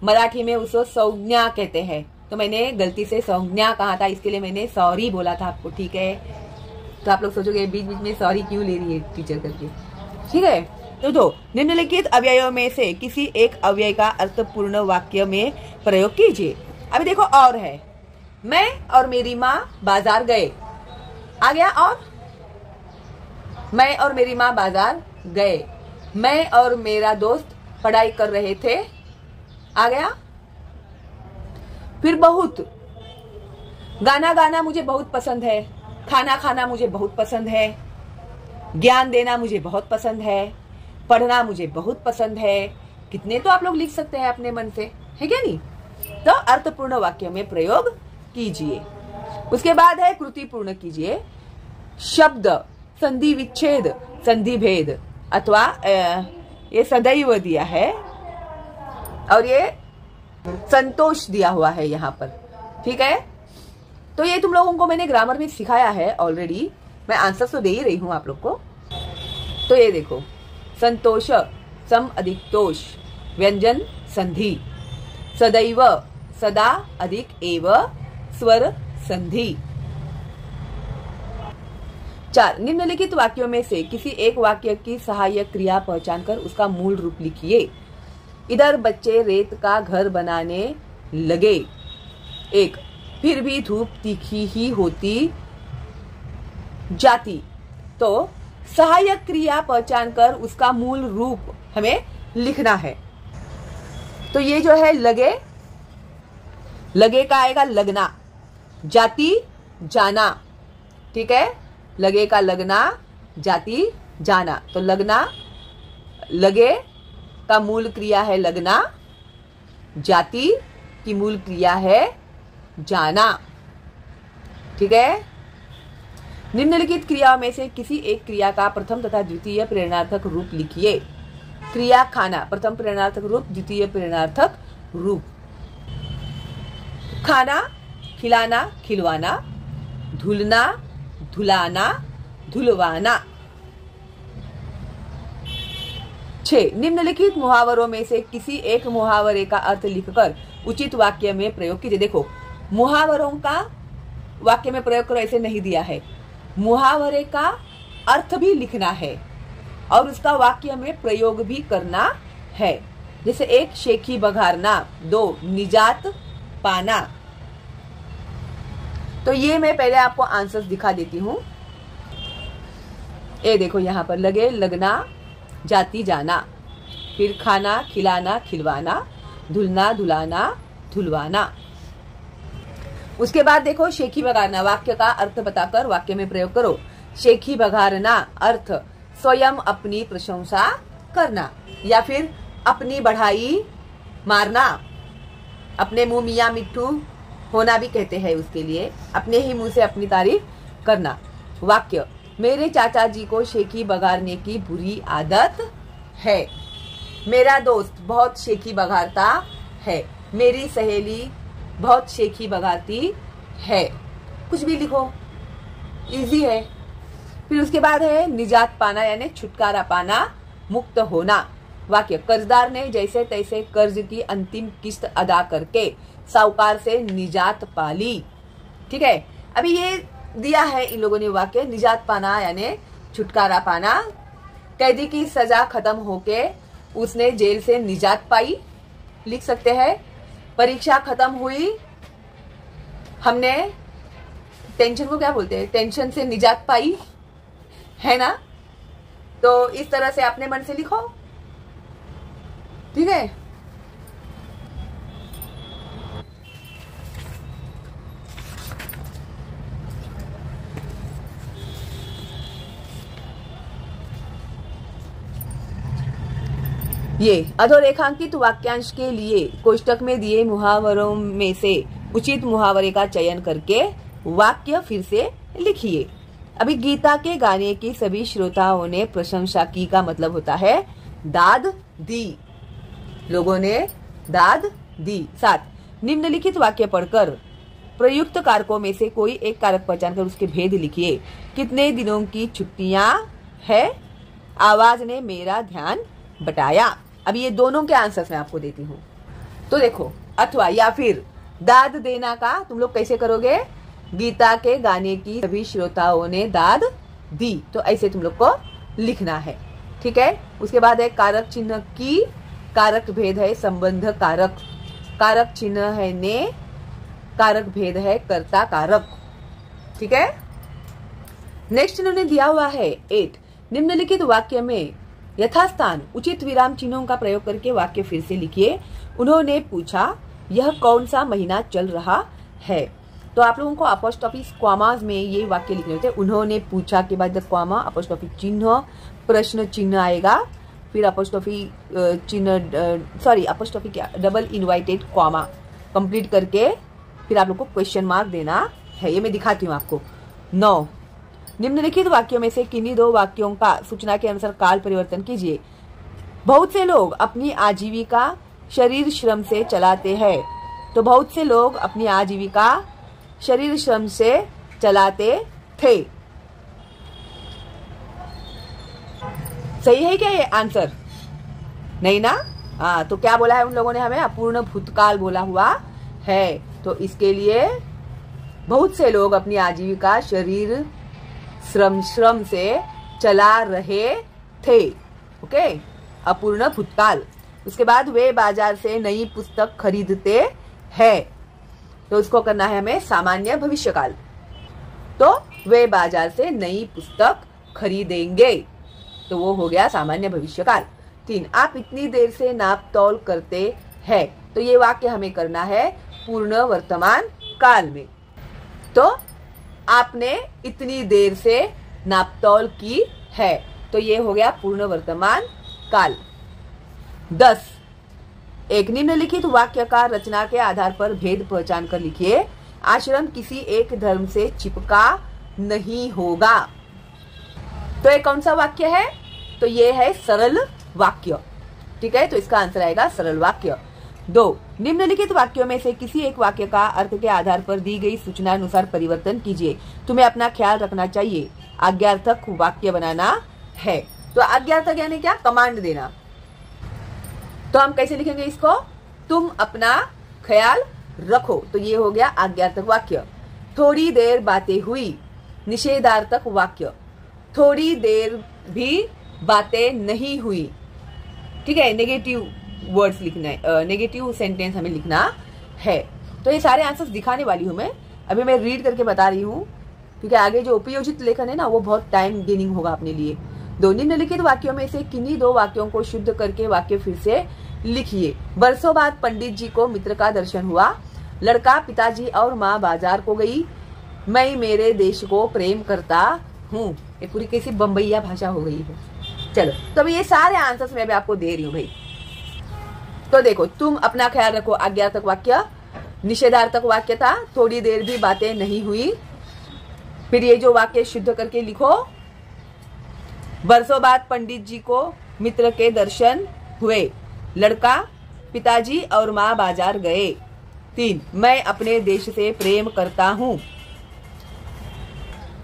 मराठी में उसको संज्ञा कहते हैं, तो मैंने गलती से संज्ञा कहा था, इसके लिए मैंने सॉरी बोला था आपको। ठीक है, तो आप लोग सोचोगे बीच बीच में सॉरी क्यों ले रही है टीचर करके। ठीक है, तो दो निम्नलिखित अव्ययों में से किसी एक अव्यय का अर्थपूर्ण वाक्य में प्रयोग कीजिए। अभी देखो, और है, मैं और मेरी माँ बाजार गए, आ गया। और मैं और मेरी माँ बाजार गए, मैं और मेरा दोस्त पढ़ाई कर रहे थे, आ गया। फिर बहुत, गाना गाना मुझे बहुत पसंद है, खाना खाना मुझे बहुत पसंद है, ज्ञान देना मुझे बहुत पसंद है, पढ़ना मुझे बहुत पसंद है। कितने तो आप लोग लिख सकते हैं अपने मन से, है क्या नहीं। तो अर्थपूर्ण वाक्य में प्रयोग कीजिए। उसके बाद है कृति पूर्ण कीजिए। शब्द संधि विच्छेद, संधि भेद अथवा ये सदैव दिया है और ये संतोष दिया हुआ है यहाँ पर। ठीक है, तो ये तुम लोगों को मैंने ग्रामर में सिखाया है ऑलरेडी, मैं आंसर तो दे ही रही हूं आप लोग को। तो ये देखो, संतोष सम अधिक तोष, व्यंजन संधि, सदैव सदा अधिक एव स्वर संधि। 4 निम्नलिखित वाक्यों में से किसी एक वाक्य की सहायक क्रिया पहचान कर उसका मूल रूप लिखिए। इधर बच्चे रेत का घर बनाने लगे। 1 फिर भी धूप तीखी ही होती जाती। तो सहायक क्रिया पहचान कर उसका मूल रूप हमें लिखना है। तो ये जो है लगे, लगे का आएगा लगना, जाती जाना। ठीक है, लगे का लगना, जाती जाना। तो लगना, लगे का मूल क्रिया है लगना, जाती की मूल क्रिया है जाना। ठीक है, निम्नलिखित क्रियाओं में से किसी एक क्रिया का प्रथम तथा द्वितीय प्रेरणार्थक रूप लिखिए। क्रिया खाना, प्रथम प्रेरणार्थक रूप, द्वितीय प्रेरणार्थक रूप। खाना, खिलाना, खिलवाना, धुलना, धुलाना, धुलवाना। 6 निम्नलिखित मुहावरों में से किसी एक मुहावरे का अर्थ लिखकर उचित वाक्य में प्रयोग कीजिए। देखो, मुहावरों का वाक्य में प्रयोग करो ऐसे नहीं दिया है, मुहावरे का अर्थ भी लिखना है और उसका वाक्य में प्रयोग भी करना है। जैसे 1 शेखी बघारना, 2 निजात पाना। तो ये मैं पहले आपको आंसर्स दिखा देती हूं। ये देखो, यहां पर लगे, लगना, जाती जाना, फिर खाना, खिलाना, खिलवाना, धुलना, धुलाना, धुलवाना। उसके बाद देखो, शेखी बघारना, वाक्य का अर्थ बताकर वाक्य में प्रयोग करो। शेखी बघारना अर्थ स्वयं अपनी प्रशंसा करना या फिर अपनी बढ़ाई मारना, अपने मुंह मियाँ मिट्ठू होना भी कहते हैं उसके लिए, अपने ही मुंह से अपनी तारीफ करना। वाक्य, मेरे चाचा जी को शेखी बघारने की बुरी आदत है। मेरा दोस्त बहुत शेखी बघारता है। मेरी सहेली बहुत शेखी बघारती है। कुछ भी लिखो, इजी है। फिर उसके बाद है निजात पाना, यानी छुटकारा पाना, मुक्त होना। वाक्य, कर्जदार ने जैसे तैसे कर्ज की अंतिम किस्त अदा करके साहूकार से निजात पाली। ठीक है, अभी ये दिया है इन लोगों ने वाक्य, निजात पाना यानी छुटकारा पाना। कैदी की सजा खत्म होके उसने जेल से निजात पाई, लिख सकते हैं। परीक्षा खत्म हुई, हमने टेंशन को क्या बोलते हैं, टेंशन से निजात पाई, है ना। तो इस तरह से अपने मन से लिखो। ठीक है, ये अधोरेखांकित वाक्यांश के लिए कोष्टक में दिए मुहावरों में से उचित मुहावरे का चयन करके वाक्य फिर से लिखिए। अभी गीता के गाने की सभी श्रोताओं ने प्रशंसा की का मतलब होता है दाद दी, लोगों ने दाद दी। 7 निम्नलिखित वाक्य पढ़कर प्रयुक्त कारकों में से कोई एक कारक पहचान कर उसके भेद लिखिए। कितने दिनों की छुट्टियां है, आवाज ने मेरा ध्यान बटाया। अब ये दोनों के आंसर्स मैं आपको देती हूँ। तो देखो, अथवा या फिर दाद देना का तुम लोग कैसे करोगे, गीता के गाने की सभी श्रोताओं ने दाद दी, तो ऐसे तुम लोग को लिखना है। ठीक है। उसके बाद है कारक चिन्ह की, कारक भेद है संबंध कारक, कारक चिन्ह है ने, कारक भेद है कर्ता कारक। ठीक है। नेक्स्ट इन्होंने दिया हुआ है 8 निम्नलिखित वाक्य में यथास्थान उचित विराम चिन्हों का प्रयोग करके वाक्य फिर से लिखिए। उन्होंने पूछा यह कौन सा महीना चल रहा है। तो आप लोगों को अपोस्ट्रोफी क्वामास में ये वाक्य लिखने होते हैं। उन्होंने पूछा के बाद क्वामा अपोस्ट्रोफी चिन्ह प्रश्न चिन्ह आएगा, फिर अपोस्ट्रोफी चिन्ह अपोस्ट्रोफी क्या डबल इनवाइटेड क्वामा कंप्लीट करके फिर आप लोग को क्वेश्चन मार्क देना है। ये मैं दिखाती हूँ आपको। 9 निम्नलिखित वाक्यों में से किन्हीं 2 वाक्यों का सूचना के अनुसार काल परिवर्तन कीजिए। बहुत से लोग अपनी आजीविका शरीर श्रम से चलाते हैं। तो बहुत से लोग अपनी आजीविका शरीर श्रम से चलाते थे। सही है क्या ये आंसर? नहीं ना? हाँ, तो क्या बोला है उन लोगों ने हमें? अपूर्ण भूतकाल बोला हुआ है। तो इसके लिए बहुत से लोग अपनी आजीविका शरीर श्रम से चला रहे थे। ओके, अपूर्ण भूतकाल। उसके बाद वे बाजार से नई पुस्तक खरीदते हैं। तो उसको करना है हमें सामान्य भविष्यकाल। तो वे बाजार से नई पुस्तक खरीदेंगे, तो वो हो गया सामान्य भविष्यकाल। 3 आप इतनी देर से नाप तौल करते हैं। तो ये वाक्य हमें करना है पूर्ण वर्तमान काल में। तो आपने इतनी देर से नापतौल की है, तो ये हो गया पूर्ण वर्तमान काल। 10 एक निम्नलिखित वाक्य का रचना के आधार पर भेद पहचान कर लिखिए। आश्रम किसी एक धर्म से चिपका नहीं होगा। तो ये कौन सा वाक्य है? तो ये है सरल वाक्य। ठीक है, तो इसका आंसर आएगा सरल वाक्य। 2 निम्नलिखित वाक्यों में से किसी एक वाक्य का अर्थ के आधार पर दी गई सूचना अनुसार परिवर्तन कीजिए। तुम्हें अपना ख्याल रखना चाहिए। आज्ञार्थक वाक्य बनाना है। तो आज्ञार्थक यानी क्या? कमांड देना। तो हम कैसे लिखेंगे इसको? तुम अपना ख्याल रखो। तो ये हो गया आज्ञार्थक वाक्य। थोड़ी देर बातें हुई, निषेधार्थक वाक्य। थोड़ी देर भी बातें नहीं हुई। ठीक है, नेगेटिव वर्ड्स लिखना है, नेगेटिव सेंटेंस हमें लिखना है। तो ये सारे आंसर्स दिखाने वाली हूं मैं। अभी मैं रीड करके बता रही हूँ, क्योंकि आगे जो उपयोजित लेखन है ना, वो बहुत टाइम गेनिंग होगा अपने लिए। 2 निम्नलिखित वाक्यों में से किन्हीं 2 वाक्यों को शुद्ध करके वाक्य फिर से लिखिए। बरसों बाद पंडित जी को मित्र का दर्शन हुआ। लड़का पिताजी और माँ बाजार को गई। मैं मेरे देश को प्रेम करता हूँ। ये पूरी कैसी बम्बईया भाषा हो गई है। चलो, तो अभी ये सारे आंसर्स मैं भी आपको दे रही हूँ भाई। तो देखो, तुम अपना ख्याल रखो आज्ञार्थक वाक्य, निषेधार्थक वाक्य था, थोड़ी देर भी बातें नहीं हुई। फिर ये जो वाक्य शुद्ध करके लिखो, बरसों बाद पंडित जी को मित्र के दर्शन हुए। लड़का पिताजी और माँ बाजार गए। 3 मैं अपने देश से प्रेम करता हूँ।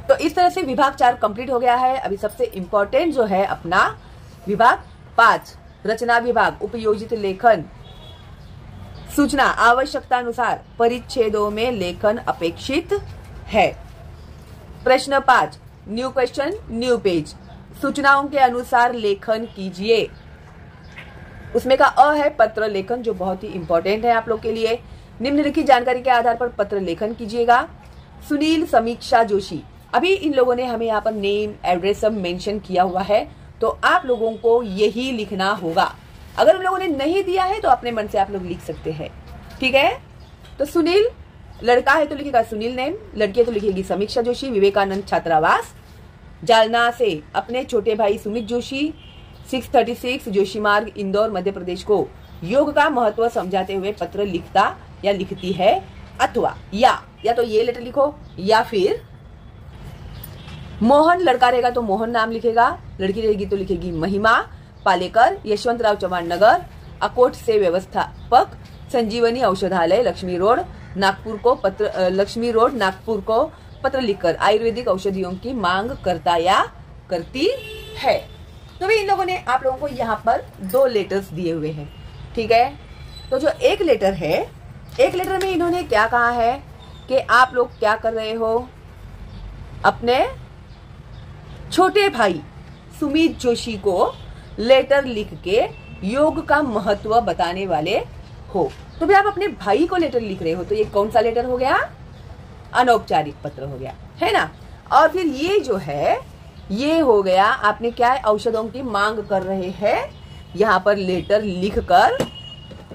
तो इस तरह से विभाग 4 कंप्लीट हो गया है। अभी सबसे इंपॉर्टेंट जो है अपना विभाग 5 रचना विभाग, उपयोजित लेखन, सूचना आवश्यकता अनुसार परिच्छेदों में लेखन अपेक्षित है। प्रश्न 5 न्यू क्वेश्चन न्यू पेज, सूचनाओं के अनुसार लेखन कीजिए। उसमें का अ है पत्र लेखन, जो बहुत ही इंपॉर्टेंट है आप लोग के लिए। निम्नलिखित जानकारी के आधार पर पत्र लेखन कीजिएगा। सुनील समीक्षा जोशी, अभी इन लोगों ने हमें यहाँ पर नेम एड्रेस सब मेंशन किया हुआ है, तो आप लोगों को यही लिखना होगा। अगर उन लोगों ने नहीं दिया है तो अपने मन से आप लोग लिख सकते हैं। ठीक है, तो सुनील लड़का है तो लिखेगा सुनील नेम, लड़की है तो लिखेगी समीक्षा जोशी, विवेकानंद छात्रावास, जालना से अपने छोटे भाई सुमित जोशी, 636 जोशी मार्ग, इंदौर, मध्य प्रदेश को योग का महत्व समझाते हुए पत्र लिखता या लिखती है, अथवा या तो ये लेटर लिखो, या फिर मोहन लड़का रहेगा तो मोहन नाम लिखेगा, लड़की रहेगी तो लिखेगी महिमा पालेकर, यशवंतराव चौहान नगर, अकोट से व्यवस्थापक, संजीवनी औषधालय, लक्ष्मी रोड नागपुर को पत्र लिखकर आयुर्वेदिक औषधियों की मांग करता या करती है। तो भी इन लोगों ने आप लोगों को यहाँ पर 2 लेटर्स दिए हुए हैं, ठीक है। तो जो एक लेटर है, एक लेटर में इन्होंने क्या कहा है कि आप लोग क्या कर रहे हो, अपने छोटे भाई सुमित जोशी को लेटर लिख के योग का महत्व बताने वाले हो। तो भी आप अपने भाई को लेटर लिख रहे हो, तो ये कौन सा लेटर हो गया, अनौपचारिक पत्र हो गया, है ना। और फिर ये जो है ये हो गया, आपने क्या है, औषधों की मांग कर रहे हैं, यहाँ पर लेटर लिखकर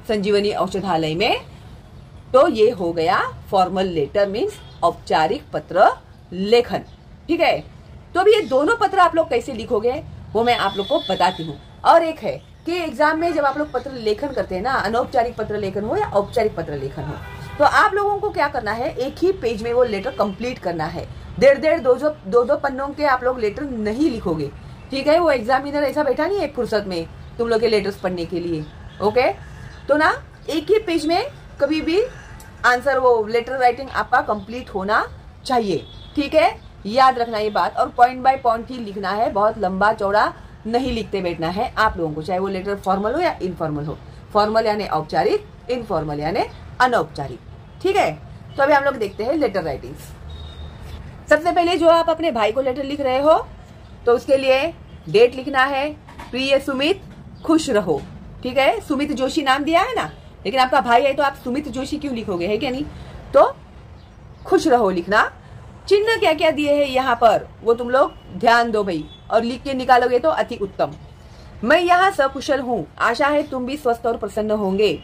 संजीवनी औषधालय में, तो ये हो गया फॉर्मल लेटर, मीन्स औपचारिक पत्र लेखन, ठीक है। तो अभी ये दोनों पत्र आप लोग कैसे लिखोगे वो मैं आप लोग को बताती हूँ। और एक है कि एग्जाम में जब आप लोग पत्र लेखन करते हैं ना, अनौपचारिक पत्र लेखन हो या औपचारिक पत्र लेखन हो, तो आप लोगों को क्या करना है, एक ही पेज में वो लेटर कंप्लीट करना है। 1.5 पन्नों के आप लोग लेटर नहीं लिखोगे, ठीक है। वो एग्जामिनर ऐसा बैठा नहीं है फुर्सत में तुम लोग के लेटर्स पढ़ने के लिए, ओके। तो ना एक ही पेज में कभी भी आंसर, वो लेटर राइटिंग आपका कंप्लीट होना चाहिए, ठीक है। याद रखना ये बात, और पॉइंट बाय पॉइंट ही लिखना है, बहुत लंबा चौड़ा नहीं लिखते बैठना है आप लोगों को, चाहे वो लेटर फॉर्मल हो या इनफॉर्मल हो। फॉर्मल यानी औपचारिक, इनफॉर्मल यानी अनौपचारिक, ठीक है। तो अभी हम लोग देखते हैं लेटर राइटिंग्स। सबसे पहले जो आप अपने भाई को लेटर लिख रहे हो, तो उसके लिए डेट लिखना है, प्रिय सुमित खुश रहो, ठीक है। सुमित जोशी नाम दिया है ना, लेकिन आपका भाई है तो आप सुमित जोशी क्यों लिखोगे, है क्या नहीं। तो खुश रहो लिखना। चिन्ह क्या क्या दिए हैं यहाँ पर वो तुम लोग ध्यान दो भाई, और लिख के निकालोगे तो अति उत्तम। मैं यहाँ सकुशल हूँ, आशा है तुम भी स्वस्थ और प्रसन्न होंगे।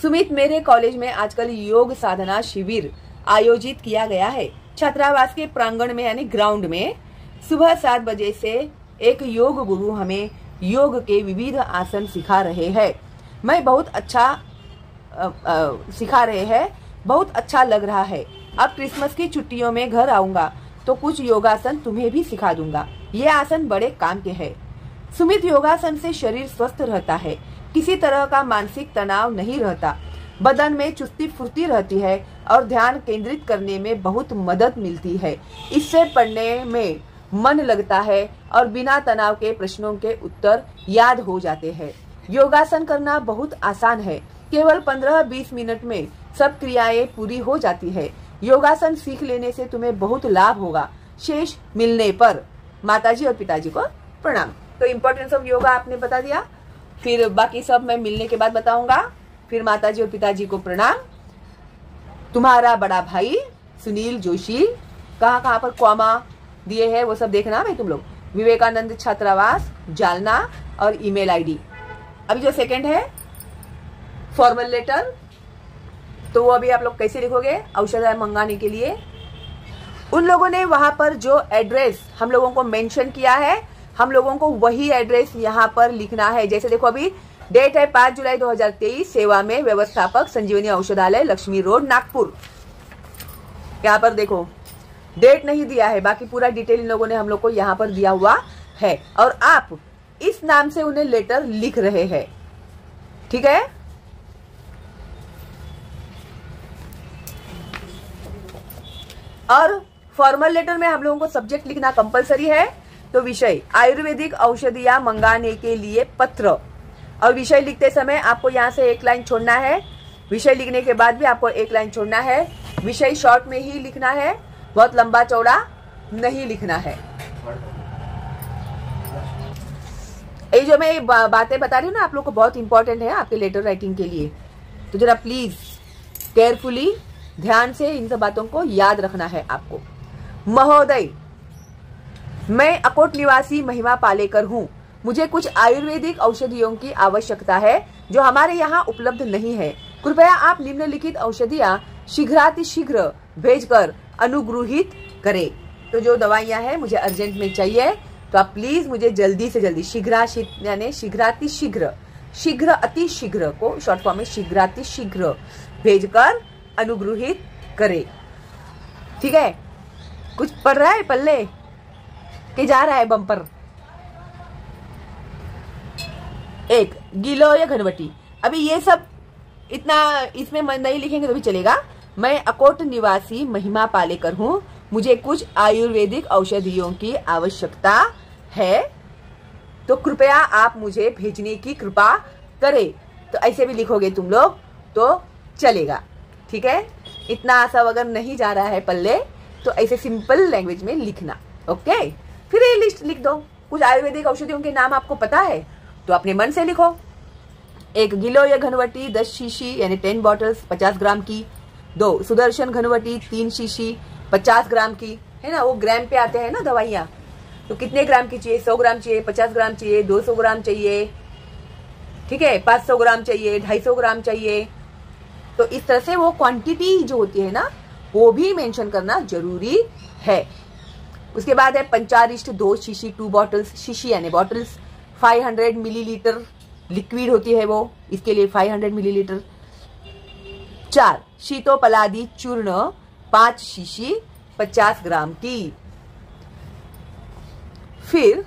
सुमित, मेरे कॉलेज में आजकल योग साधना शिविर आयोजित किया गया है। छात्रावास के प्रांगण में यानी ग्राउंड में सुबह 7 बजे से एक योग गुरु हमें योग के विविध आसन सिखा रहे हैं। मैं बहुत अच्छा लग रहा है। अब क्रिसमस की छुट्टियों में घर आऊंगा तो कुछ योगासन तुम्हें भी सिखा दूंगा। ये आसन बड़े काम के हैं। सुमित, योगासन से शरीर स्वस्थ रहता है, किसी तरह का मानसिक तनाव नहीं रहता, बदन में चुस्ती फुर्ती रहती है और ध्यान केंद्रित करने में बहुत मदद मिलती है। इससे पढ़ने में मन लगता है और बिना तनाव के प्रश्नों के उत्तर याद हो जाते हैं। योगासन करना बहुत आसान है, केवल 15-20 मिनट में सब क्रियाएं पूरी हो जाती है। योगासन सीख लेने से तुम्हें बहुत लाभ होगा। शेष मिलने पर माताजी और पिताजी को प्रणाम। तो इम्पोर्टेंस ऑफ योगा आपने बता दिया, फिर बाकी सब मैं मिलने के बाद बताऊंगा। फिर माताजी और पिताजी को प्रणाम। तुम्हारा बड़ा भाई सुनील जोशी, कहाँ पर क्वामा दिए हैं वो सब देखना भाई तुम लोग। विवेकानंद छात्रावास जालना, और ईमेल आईडी। अभी जो सेकंड है फॉर्मल लेटर, तो वो अभी आप लोग कैसे लिखोगे औषध मंगाने के लिए। उन लोगों ने वहां पर जो एड्रेस हम लोगों को मेंशन किया है, हम लोगों को वही एड्रेस यहाँ पर लिखना है। जैसे देखो अभी डेट है 5 जुलाई 2023, सेवा में व्यवस्थापक, संजीवनी औषधालय, लक्ष्मी रोड, नागपुर। यहाँ पर देखो डेट नहीं दिया है, बाकी पूरा डिटेल इन लोगों ने हम लोग को यहाँ पर दिया हुआ है, और आप इस नाम से उन्हें लेटर लिख रहे हैं, ठीक है। और फॉर्मल लेटर में हम लोगों को सब्जेक्ट लिखना कंपलसरी है। तो विषय आयुर्वेदिक औषधियां मंगाने के लिए पत्र, और विषय लिखते समय आपको यहाँ से एक लाइन छोड़ना है। विषय लिखने के बाद भी आपको एक लाइन छोड़ना है। विषय शॉर्ट में ही लिखना है, बहुत लंबा चौड़ा नहीं लिखना है। ये जो मैं बातें बता रही हूँ ना आप लोग को बहुत इंपॉर्टेंट है आपके लेटर राइटिंग के लिए, तो जरा प्लीज केयरफुली ध्यान से इन सब बातों को याद रखना है आपको। महोदय, मैं अकोट निवासी महिमा पालेकर हूँ। मुझे कुछ आयुर्वेदिक औषधियों की आवश्यकता है जो हमारे यहाँ उपलब्ध नहीं है। कृपया आप निम्नलिखित औषधियाँ शीघ्र भेजकर अनुग्रहित करें। तो जो दवाइयाँ हैं मुझे अर्जेंट में चाहिए, तो आप प्लीज मुझे जल्दी से जल्दी यानी शीघ्र अति शीघ्र को शॉर्ट फॉर्म में शीघ्राति शीघ्र भेजकर अनुग्रहित करें। ठीक है, कुछ पड़ रहा है पल्ले के जा रहा है बम्पर। एक गिलो या घनवटी, अभी ये सब इतना इसमें नहीं लिखेंगे तो भी चलेगा। मैं अकोट निवासी महिमा पालेकर हूँ, मुझे कुछ आयुर्वेदिक औषधियों की आवश्यकता है, तो कृपया आप मुझे भेजने की कृपा करें। तो ऐसे भी लिखोगे तुम लोग तो चलेगा। ठीक है, इतना आसान अगर नहीं जा रहा है पल्ले तो ऐसे सिंपल लैंग्वेज में लिखना। ओके, फिर ये लिस्ट लिख दो। कुछ आयुर्वेदिक औषधियों के नाम आपको पता है तो अपने मन से लिखो। एक गिलो या घनवटी 10 शीशी यानी 10 बॉटल्स 50 ग्राम की। 2 सुदर्शन घनवटी 3 शीशी 50 ग्राम की, है ना, वो ग्राम पे आते हैं ना दवाइयाँ, तो कितने ग्राम की चाहिए? 100 ग्राम चाहिए, 50 ग्राम चाहिए, 200 ग्राम चाहिए, ठीक है, 500 ग्राम चाहिए, 250 ग्राम चाहिए। तो इस तरह से वो क्वांटिटी जो होती है ना वो भी मेंशन करना जरूरी है। उसके बाद है 5:2 शीशी 2 बॉटल्स, शीशी यानी बॉटल्स 500 मिलीलीटर लिक्विड होती है वो, इसके लिए 500 मिलीलीटर। 4 शीतोपलादी चूर्ण 5 शीशी 50 ग्राम की। फिर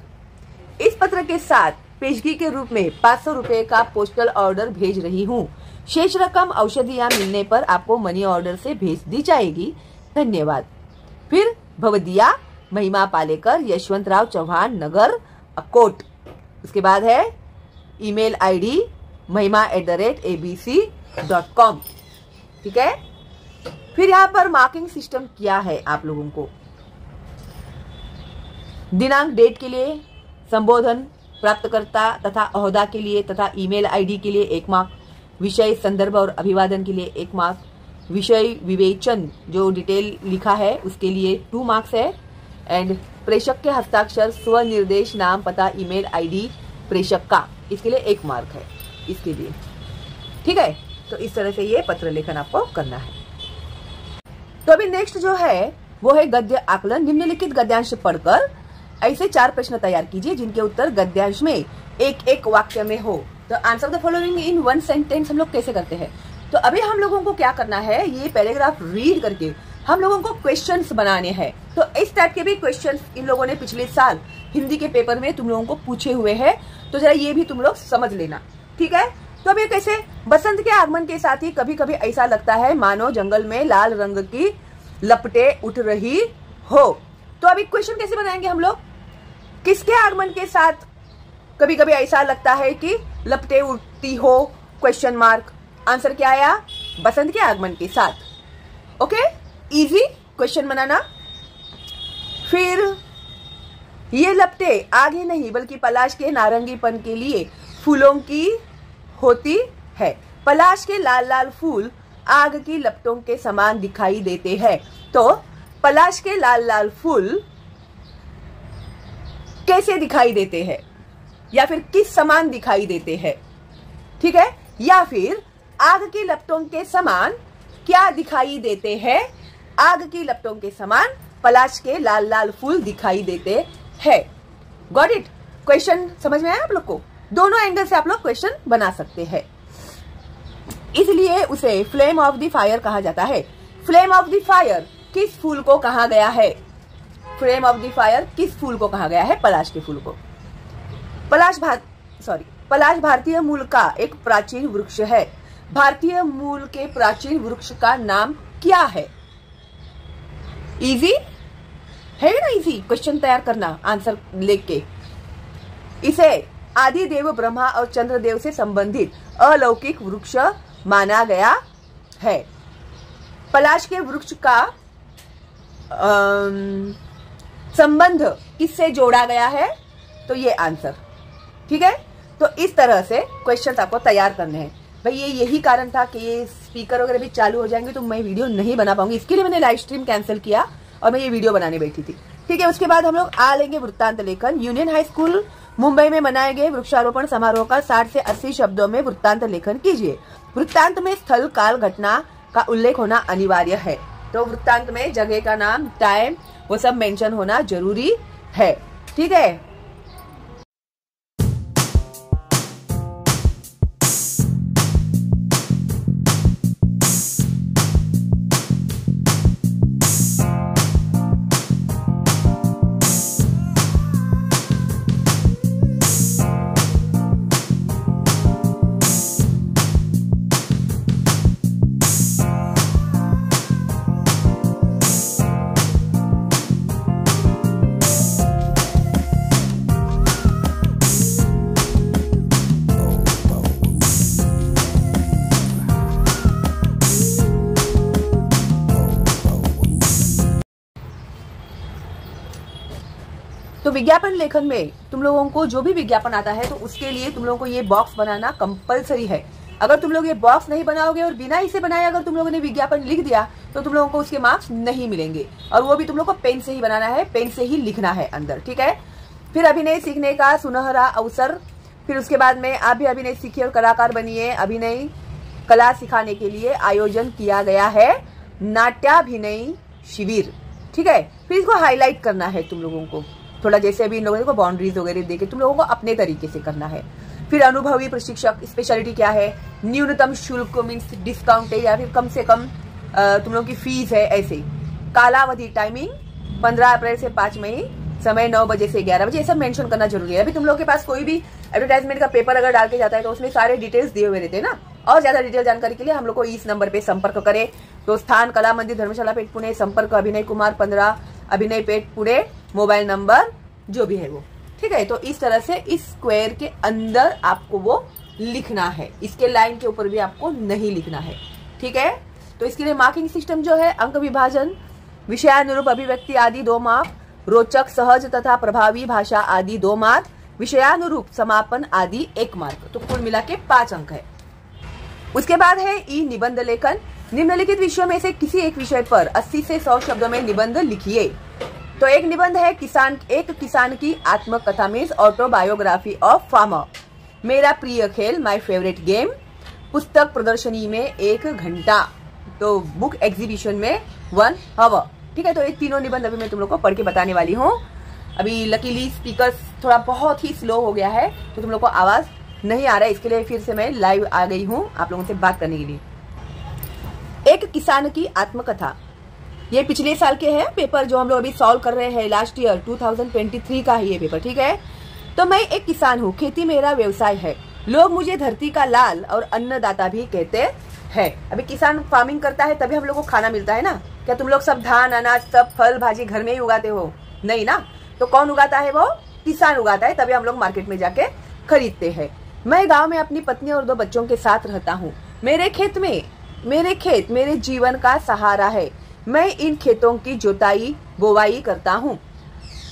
इस पत्र के साथ पेशगी के रूप में 500 रुपए का पोस्टल ऑर्डर भेज रही हूँ। शेष रकम औषधियां मिलने पर आपको मनी ऑर्डर से भेज दी जाएगी। धन्यवाद। फिर भवदिया महिमा पालेकर, यशवंतराव चौहान नगर, अकोट। उसके बाद है ईमेल आईडी mahima@abc.com। ठीक है, फिर यहाँ पर मार्किंग सिस्टम क्या है आप लोगों को? दिनांक डेट के लिए, संबोधन प्राप्तकर्ता तथा ओहदा के लिए तथा ईमेल आईडी के लिए 1 मार्क, विषय संदर्भ और अभिवादन के लिए 1 मार्क, विषय विवेचन जो डिटेल लिखा है उसके लिए 2 मार्क्स है, एंड प्रेषक के हस्ताक्षर, स्वनिर्देश, नाम, पता, ईमेल आईडी प्रेषक का, इसके लिए 1 मार्क है इसके लिए। ठीक है, तो इस तरह से ये पत्र लेखन आपको करना है। तो अभी नेक्स्ट जो है वो है गद्य आकलन। निम्नलिखित गद्यांश पढ़कर ऐसे 4 प्रश्न तैयार कीजिए जिनके उत्तर गद्यांश में एक वाक्य में हो। तो answer the following in 1 sentence हम लोग कैसे करते हैं? तो अभी हम लोगों को क्या करना है, ये पैराग्राफ रीड करके हम लोगों को क्वेश्चंस बनाने हैं। तो इस टाइप के भी क्वेश्चंस इन लोगों ने पिछले साल हिंदी के पेपर में तुम लोगों को पूछे हुए हैं, तो जरा ये भी तुम लोग समझ लेना। ठीक है, तो अभी कैसे, बसंत के आगमन के साथ ही कभी कभी ऐसा लगता है मानो जंगल में लाल रंग की लपटें उठ रही हो। तो अभी क्वेश्चन कैसे बनाएंगे हम लोग? किसके आगमन के साथ कभी कभी ऐसा लगता है कि लपटें उठती हो? Question mark. आंसर क्या आया? बसंत के आगमन के साथ। ओके, इजी क्वेश्चन बनाना। फिर ये लपटें आगे नहीं बल्कि पलाश के नारंगीपन के लिए फूलों की होती है। पलाश के लाल लाल फूल आग की लपटों के समान दिखाई देते हैं। तो पलाश के लाल लाल फूल कैसे दिखाई देते हैं, या फिर किस समान दिखाई देते हैं? ठीक है, या फिर आग की लपटों के समान क्या दिखाई देते हैं? आग की लपटों के समान पलाश के लाल लाल फूल दिखाई देते हैं। Got it? क्वेश्चन समझ में आया आप लोग को? दोनों एंगल से आप लोग क्वेश्चन बना सकते हैं, इसलिए उसे फ्लेम ऑफ द फायर कहा जाता है। फ्लेम ऑफ द फायर किस फूल को कहा गया है? फ्लेम ऑफ द फायर किस फूल को कहा गया है? पलाश के फूल को। पलाश भारतीय मूल का एक प्राचीन वृक्ष है। भारतीय मूल के प्राचीन वृक्ष का नाम क्या है? इजी है ना? इजी क्वेश्चन तैयार करना आंसर लेके। इसे आदि देव ब्रह्मा और चंद्रदेव से संबंधित अलौकिक वृक्ष माना गया है। पलाश के वृक्ष का संबंध किससे जोड़ा गया है? तो ये आंसर। ठीक है, तो इस तरह से क्वेश्चंस आपको तैयार करने हैं। भाई यही कारण था कि ये स्पीकर वगैरह भी चालू हो जाएंगे तो मैं वीडियो नहीं बना पाऊंगी, इसके लिए मैंने लाइव स्ट्रीम कैंसिल किया और मैं ये वीडियो बनाने बैठी थी। ठीक है, उसके बाद हम लोग आ लेंगे वृत्तांत लेखन। यूनियन हाई स्कूल मुंबई में मनाए गए वृक्षारोपण समारोह का 60 से 80 शब्दों में वृत्तांत लेखन कीजिए। वृत्तांत में स्थल, काल, घटना का उल्लेख होना अनिवार्य है। तो वृत्तांत में जगह का नाम, टाइम, वो सब मेंशन होना जरूरी है। ठीक है, तो विज्ञापन लेखन में तुम लोगों को जो भी विज्ञापन आता है तो उसके लिए तुम लोगों को ये बॉक्स बनाना कंपलसरी है। अगर तुम लोग ये बॉक्स नहीं बनाओगे और बिना इसे बनाए अगर तुम लोगों ने विज्ञापन लिख दिया तो तुम लोगों को उसके मार्क्स नहीं मिलेंगे, और वो भी तुम लोग को पेन से ही बनाना है, पेन से ही लिखना है अंदर, ठीक है। फिर अभिनय सीखने का सुनहरा अवसर, फिर उसके बाद में आप भी अभिनय सीखिए और कलाकार बनिए। अभिनय कला सिखाने के लिए आयोजन किया गया है नाट्याभिनय शिविर, ठीक है। फिर इसको हाईलाइट करना है तुम लोगों को थोड़ा, जैसे अभी इन लोगों को बाउंड्रीज वगैरह देके तुम लोगों को अपने तरीके से करना है। फिर अनुभवी प्रशिक्षक, स्पेशलिटी क्या है, न्यूनतम शुल्क मीन्स डिस्काउंट है या फिर कम से कम तुम लोगों की फीस है, ऐसे। कालावधि टाइमिंग 15 अप्रैल से 5 मई, समय 9 बजे से 11 बजे, ये सब मेंशन करना जरूरी है। अभी तुम लोग के पास कोई भी एडवर्टाइजमेंट का पेपर अगर डाल के जाता है तो उसमें सारे डिटेल्स दिए हुए रहते हैं ना। और ज्यादा डिटेल जानकारी के लिए हम लोग को इस नंबर पे संपर्क करें। तो स्थान कला मंदिर धर्मशाला पेट पुणे, संपर्क अभिनय कुमार 15 अभिनय पेट पुणे, मोबाइल नंबर जो भी है वो, ठीक है। तो इस तरह से इस स्क्वायर के अंदर आपको वो लिखना है, इसके लाइन के ऊपर भी आपको नहीं लिखना है, ठीक है। तो इसके लिए मार्किंग सिस्टम जो है, अंक विभाजन, विषयानुरूप अभिव्यक्ति आदि 2 मार्क, रोचक सहज तथा प्रभावी भाषा आदि 2 मार्क, विषयानुरूप समापन आदि 1 मार्क, तो कुल मिला के 5 अंक है। उसके बाद है ई निबंध लेखन। निम्नलिखित विषयों में से किसी एक विषय पर 80 से 100 शब्दों में निबंध लिखिए। तो एक निबंध है एक किसान की आत्मकथा मीन्स ऑटोबायोग्राफी ऑफ फार्मर, मेरा प्रिय खेल माय फेवरेट गेम, पुस्तक प्रदर्शनी में 1 घंटा, तो बुक एग्जीबिशन में 1 आवर, ठीक है। तो ये तीनों निबंध अभी मैं तुम लोग को पढ़ के बताने वाली हूँ। अभी लकीली स्पीकर थोड़ा बहुत ही स्लो हो गया है तो तुम लोग को आवाज नहीं आ रहा है, इसके लिए फिर से मैं लाइव आ गई हूँ आप लोगों से बात करने के लिए। एक किसान की आत्मकथा, ये पिछले साल के है पेपर जो हम लोग अभी सॉल्व कर रहे हैं, लास्ट ईयर 2023 का है ये पेपर, ठीक है। तो मैं एक किसान हूँ, खेती मेरा व्यवसाय है, लोग मुझे धरती का लाल और अन्नदाता भी कहते हैं। अभी किसान फार्मिंग करता है तभी हम लोग को खाना मिलता है ना। क्या तुम लोग सब धान अनाज सब फल भाजी घर में ही उगाते हो? नहीं ना। तो कौन उगाता है? वो किसान उगाता है, तभी हम लोग मार्केट में जाके खरीदते हैं। मैं गांव में अपनी पत्नी और 2 बच्चों के साथ रहता हूँ। मेरे खेत मेरे जीवन का सहारा है। मैं इन खेतों की जोताई बोवाई करता हूँ।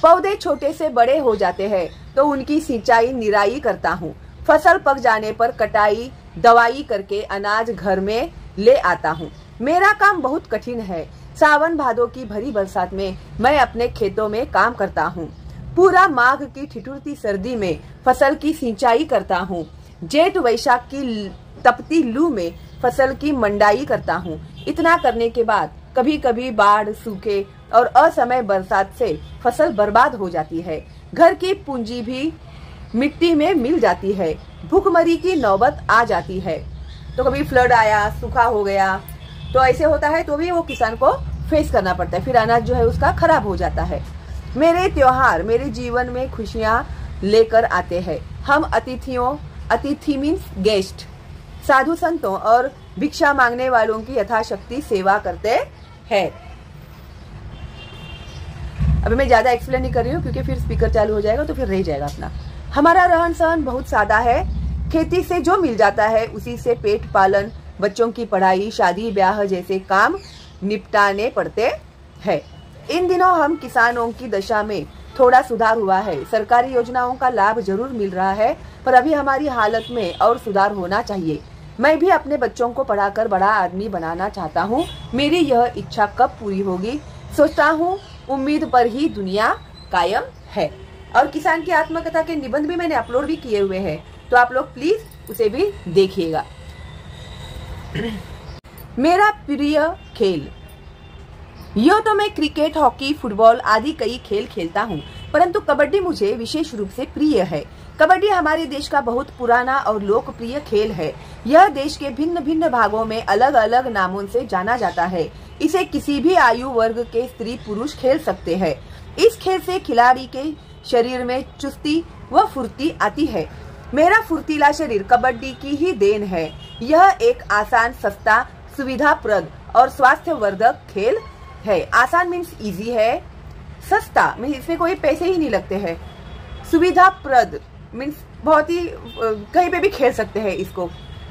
पौधे छोटे से बड़े हो जाते हैं तो उनकी सिंचाई निराई करता हूँ। फसल पक जाने पर कटाई दवाई करके अनाज घर में ले आता हूँ। मेरा काम बहुत कठिन है। सावन भादों की भरी बरसात में मैं अपने खेतों में काम करता हूँ। पूरा माघ की ठिठुरती सर्दी में फसल की सिंचाई करता हूँ। जेठ वैशाख की तपती लू में फसल की मंडाई करता हूँ। इतना करने के बाद कभी कभी बाढ़, सूखे और असमय बरसात से फसल बर्बाद हो जाती है। घर की पूंजी भी मिट्टी में मिल जाती है। भूखमरी की नौबत आ जाती है। तो कभी फ्लड आया, सूखा हो गया, तो ऐसे होता है तो भी वो किसान को फेस करना पड़ता है। फिर अनाज जो है उसका खराब हो जाता है। मेरे त्योहार मेरे जीवन में खुशियाँ लेकर आते हैं। हम अतिथि मीन्स गेस्ट, साधु संतों और भिक्षा मांगने वालों की यथाशक्ति सेवा करते हैं। अभी मैं ज्यादा एक्सप्लेन नहीं कर रही हूँ क्योंकि फिर स्पीकर चालू हो जाएगा तो फिर रह जाएगा अपना। हमारा रहन सहन बहुत सादा है। खेती से जो मिल जाता है उसी से पेट पालन, बच्चों की पढ़ाई, शादी ब्याह जैसे काम निपटाने पड़ते हैं। इन दिनों हम किसानों की दशा में थोड़ा सुधार हुआ है। सरकारी योजनाओं का लाभ जरूर मिल रहा है, पर अभी हमारी हालत में और सुधार होना चाहिए। मैं भी अपने बच्चों को पढ़ाकर बड़ा आदमी बनाना चाहता हूँ। मेरी यह इच्छा कब पूरी होगी सोचता हूँ, उम्मीद पर ही दुनिया कायम है। और किसान की आत्मकथा के निबंध भी मैंने अपलोड भी किए हुए हैं, तो आप लोग प्लीज उसे भी देखिएगा। मेरा प्रिय खेल, यो तो मैं क्रिकेट, हॉकी, फुटबॉल आदि कई खेल खेलता हूँ, परंतु कबड्डी मुझे विशेष रूप से प्रिय है। कबड्डी हमारे देश का बहुत पुराना और लोकप्रिय खेल है। यह देश के भिन्न भिन्न भागों में अलग अलग नामों से जाना जाता है। इसे किसी भी आयु वर्ग के स्त्री पुरुष खेल सकते हैं। इस खेल से खिलाड़ी के शरीर में चुस्ती व फुर्ती आती है। मेरा फुर्तीला शरीर कबड्डी की ही देन है। यह एक आसान, सस्ता, सुविधाप्रद और स्वास्थ्यवर्धक खेल है। आसान मीन्स इजी है, सस्ता मीन्स इसमें कोई पैसे ही नहीं लगते हैं, सुविधाप्रद मीन्स बहुत ही कहीं पे भी खेल सकते हैं इसको।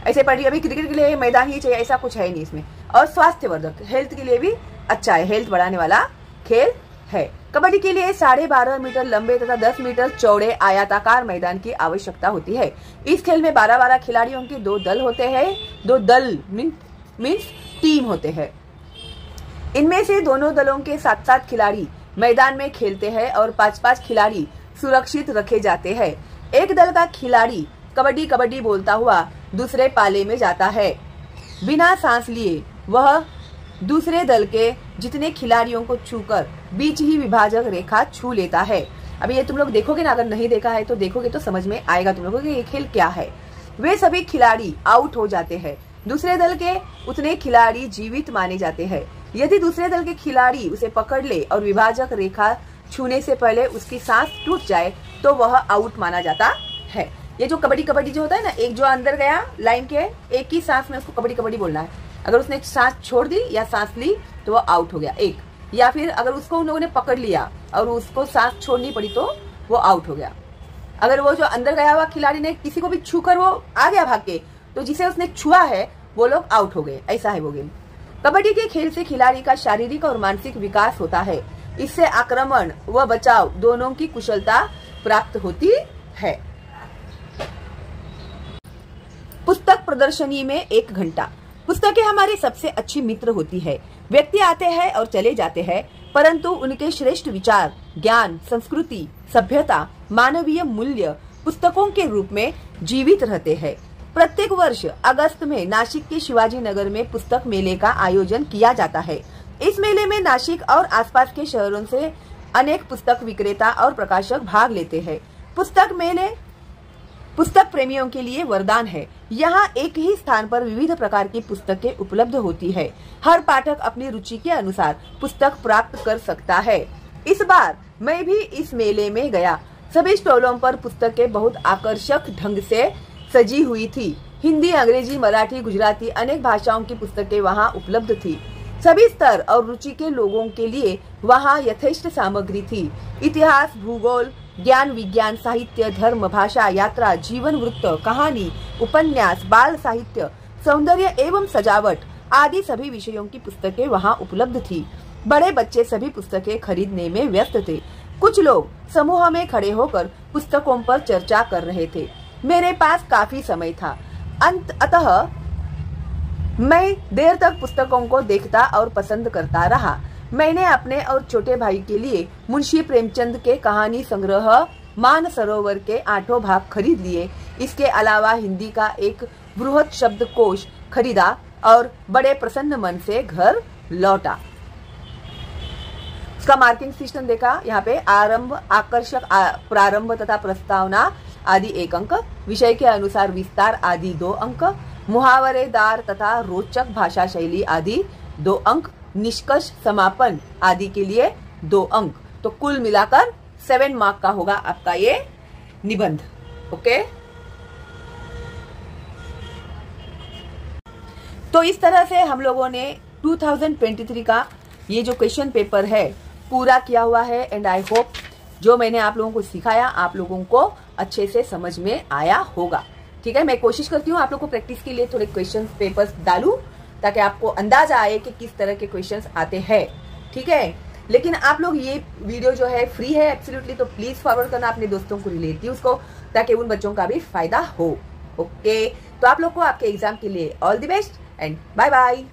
ऐसे पढ़िए, अभी क्रिकेट के लिए मैदान ही चाहिए ऐसा कुछ है नहीं इसमें। और स्वास्थ्यवर्धक, हेल्थ के लिए भी अच्छा है, हेल्थ बढ़ाने वाला खेल है। कबड्डी के लिए 12.5 मीटर लंबे तथा 10 मीटर चौड़े आयताकार मैदान की आवश्यकता होती है। इस खेल में 12-12 खिलाड़ियों के 2 दल होते हैं। 2 दल मीन्स टीम होते हैं। इनमें से दोनों दलों के 7-7 खिलाड़ी मैदान में खेलते हैं और 5-5 खिलाड़ी सुरक्षित रखे जाते हैं। एक दल का खिलाड़ी कबड्डी कबड्डी बोलता हुआ दूसरे पाले में जाता है। बिना सांस लिए वह दूसरे दल के जितने खिलाड़ियों को छूकर बीच ही विभाजक रेखा छू लेता है। अभी ये तुम लोग देखोगे ना, अगर नहीं देखा है तो देखोगे तो समझ में आएगा तुम लोगों को ये खेल क्या है। वे सभी खिलाड़ी आउट हो जाते हैं। दूसरे दल के उतने खिलाड़ी जीवित माने जाते हैं। यदि दूसरे दल के खिलाड़ी उसे पकड़ ले और विभाजक रेखा छूने से पहले उसकी सांस टूट जाए तो वह आउट माना जाता है। ये जो कबड्डी कबड्डी जो होता है ना, एक जो अंदर गया लाइन के, एक ही सांस में उसको कबड्डी कबड्डी बोलना है। अगर उसने सांस छोड़ दी या सांस ली तो वो आउट हो गया एक, या फिर अगर उसको उन लोगों ने पकड़ लिया और उसको सांस छोड़नी पड़ी तो वो आउट हो गया। अगर वो जो अंदर गया हुआ खिलाड़ी ने किसी को भी छूकर वो आ गया भाग के, तो जिसे उसने छुआ है वो लोग आउट हो गए। ऐसा है वो गेम। कबड्डी के खेल से खिलाड़ी का शारीरिक और मानसिक विकास होता है। इससे आक्रमण व बचाव दोनों की कुशलता प्राप्त होती है। पुस्तक प्रदर्शनी में 1 घंटा। पुस्तकें हमारी सबसे अच्छी मित्र होती है। व्यक्ति आते हैं और चले जाते हैं, परंतु उनके श्रेष्ठ विचार, ज्ञान, संस्कृति, सभ्यता, मानवीय मूल्य पुस्तकों के रूप में जीवित रहते हैं। प्रत्येक वर्ष अगस्त में नासिक के शिवाजी नगर में पुस्तक मेले का आयोजन किया जाता है। इस मेले में नासिक और आसपास के शहरों से अनेक पुस्तक विक्रेता और प्रकाशक भाग लेते हैं। पुस्तक मेले पुस्तक प्रेमियों के लिए वरदान है। यहाँ एक ही स्थान पर विविध प्रकार की पुस्तकें उपलब्ध होती है। हर पाठक अपनी रुचि के अनुसार पुस्तक प्राप्त कर सकता है। इस बार मैं भी इस मेले में गया। सभी स्टॉलों पर पुस्तकें बहुत आकर्षक ढंग से सजी हुई थी। हिंदी, अंग्रेजी, मराठी, गुजराती अनेक भाषाओं की पुस्तकें वहाँ उपलब्ध थी। सभी स्तर और रुचि के लोगों के लिए वहाँ यथेष्ट सामग्री थी। इतिहास, भूगोल, ज्ञान, विज्ञान, साहित्य, धर्म, भाषा, यात्रा, जीवन वृत्त, कहानी, उपन्यास, बाल साहित्य, सौंदर्य एवं सजावट आदि सभी विषयों की पुस्तकें वहाँ उपलब्ध थी। बड़े बच्चे सभी पुस्तकें खरीदने में व्यस्त थे। कुछ लोग समूह में खड़े होकर पुस्तकों पर चर्चा कर रहे थे। मेरे पास काफी समय था, अतः मैं देर तक पुस्तकों को देखता और पसंद करता रहा। मैंने अपने और छोटे भाई के लिए मुंशी प्रेमचंद के कहानी संग्रह मानसरोवर के 8 भाग खरीद लिए। इसके अलावा हिंदी का एक बृहत शब्दकोश खरीदा और बड़े प्रसन्न मन से घर लौटा। इसका मार्किंग सिस्टम देखा। यहाँ पे आरंभ, आकर्षक, प्रारंभ तथा प्रस्तावना आदि 1 अंक, विषय के अनुसार विस्तार आदि 2 अंक, मुहावरेदार तथा रोचक भाषा शैली आदि 2 अंक, निष्कर्ष, समापन आदि के लिए 2 अंक। तो कुल मिलाकर 7 मार्क का होगा आपका ये निबंध। ओके, तो इस तरह से हम लोगों ने 2023 का ये जो क्वेश्चन पेपर है पूरा किया हुआ है। एंड आई होप जो मैंने आप लोगों को सिखाया आप लोगों को अच्छे से समझ में आया होगा। ठीक है, मैं कोशिश करती हूँ आप लोग को प्रैक्टिस के लिए थोड़े क्वेश्चन पेपर्स डालूं ताकि आपको अंदाजा आए कि किस तरह के क्वेश्चंस आते हैं। ठीक है, लेकिन आप लोग ये वीडियो जो है फ्री है एब्सोल्युटली, तो प्लीज फॉरवर्ड करना अपने दोस्तों को, रिलेटिव्स को, ताकि उन बच्चों का भी फायदा हो। ओके, तो आप लोग को आपके एग्जाम के लिए all the best and bye bye.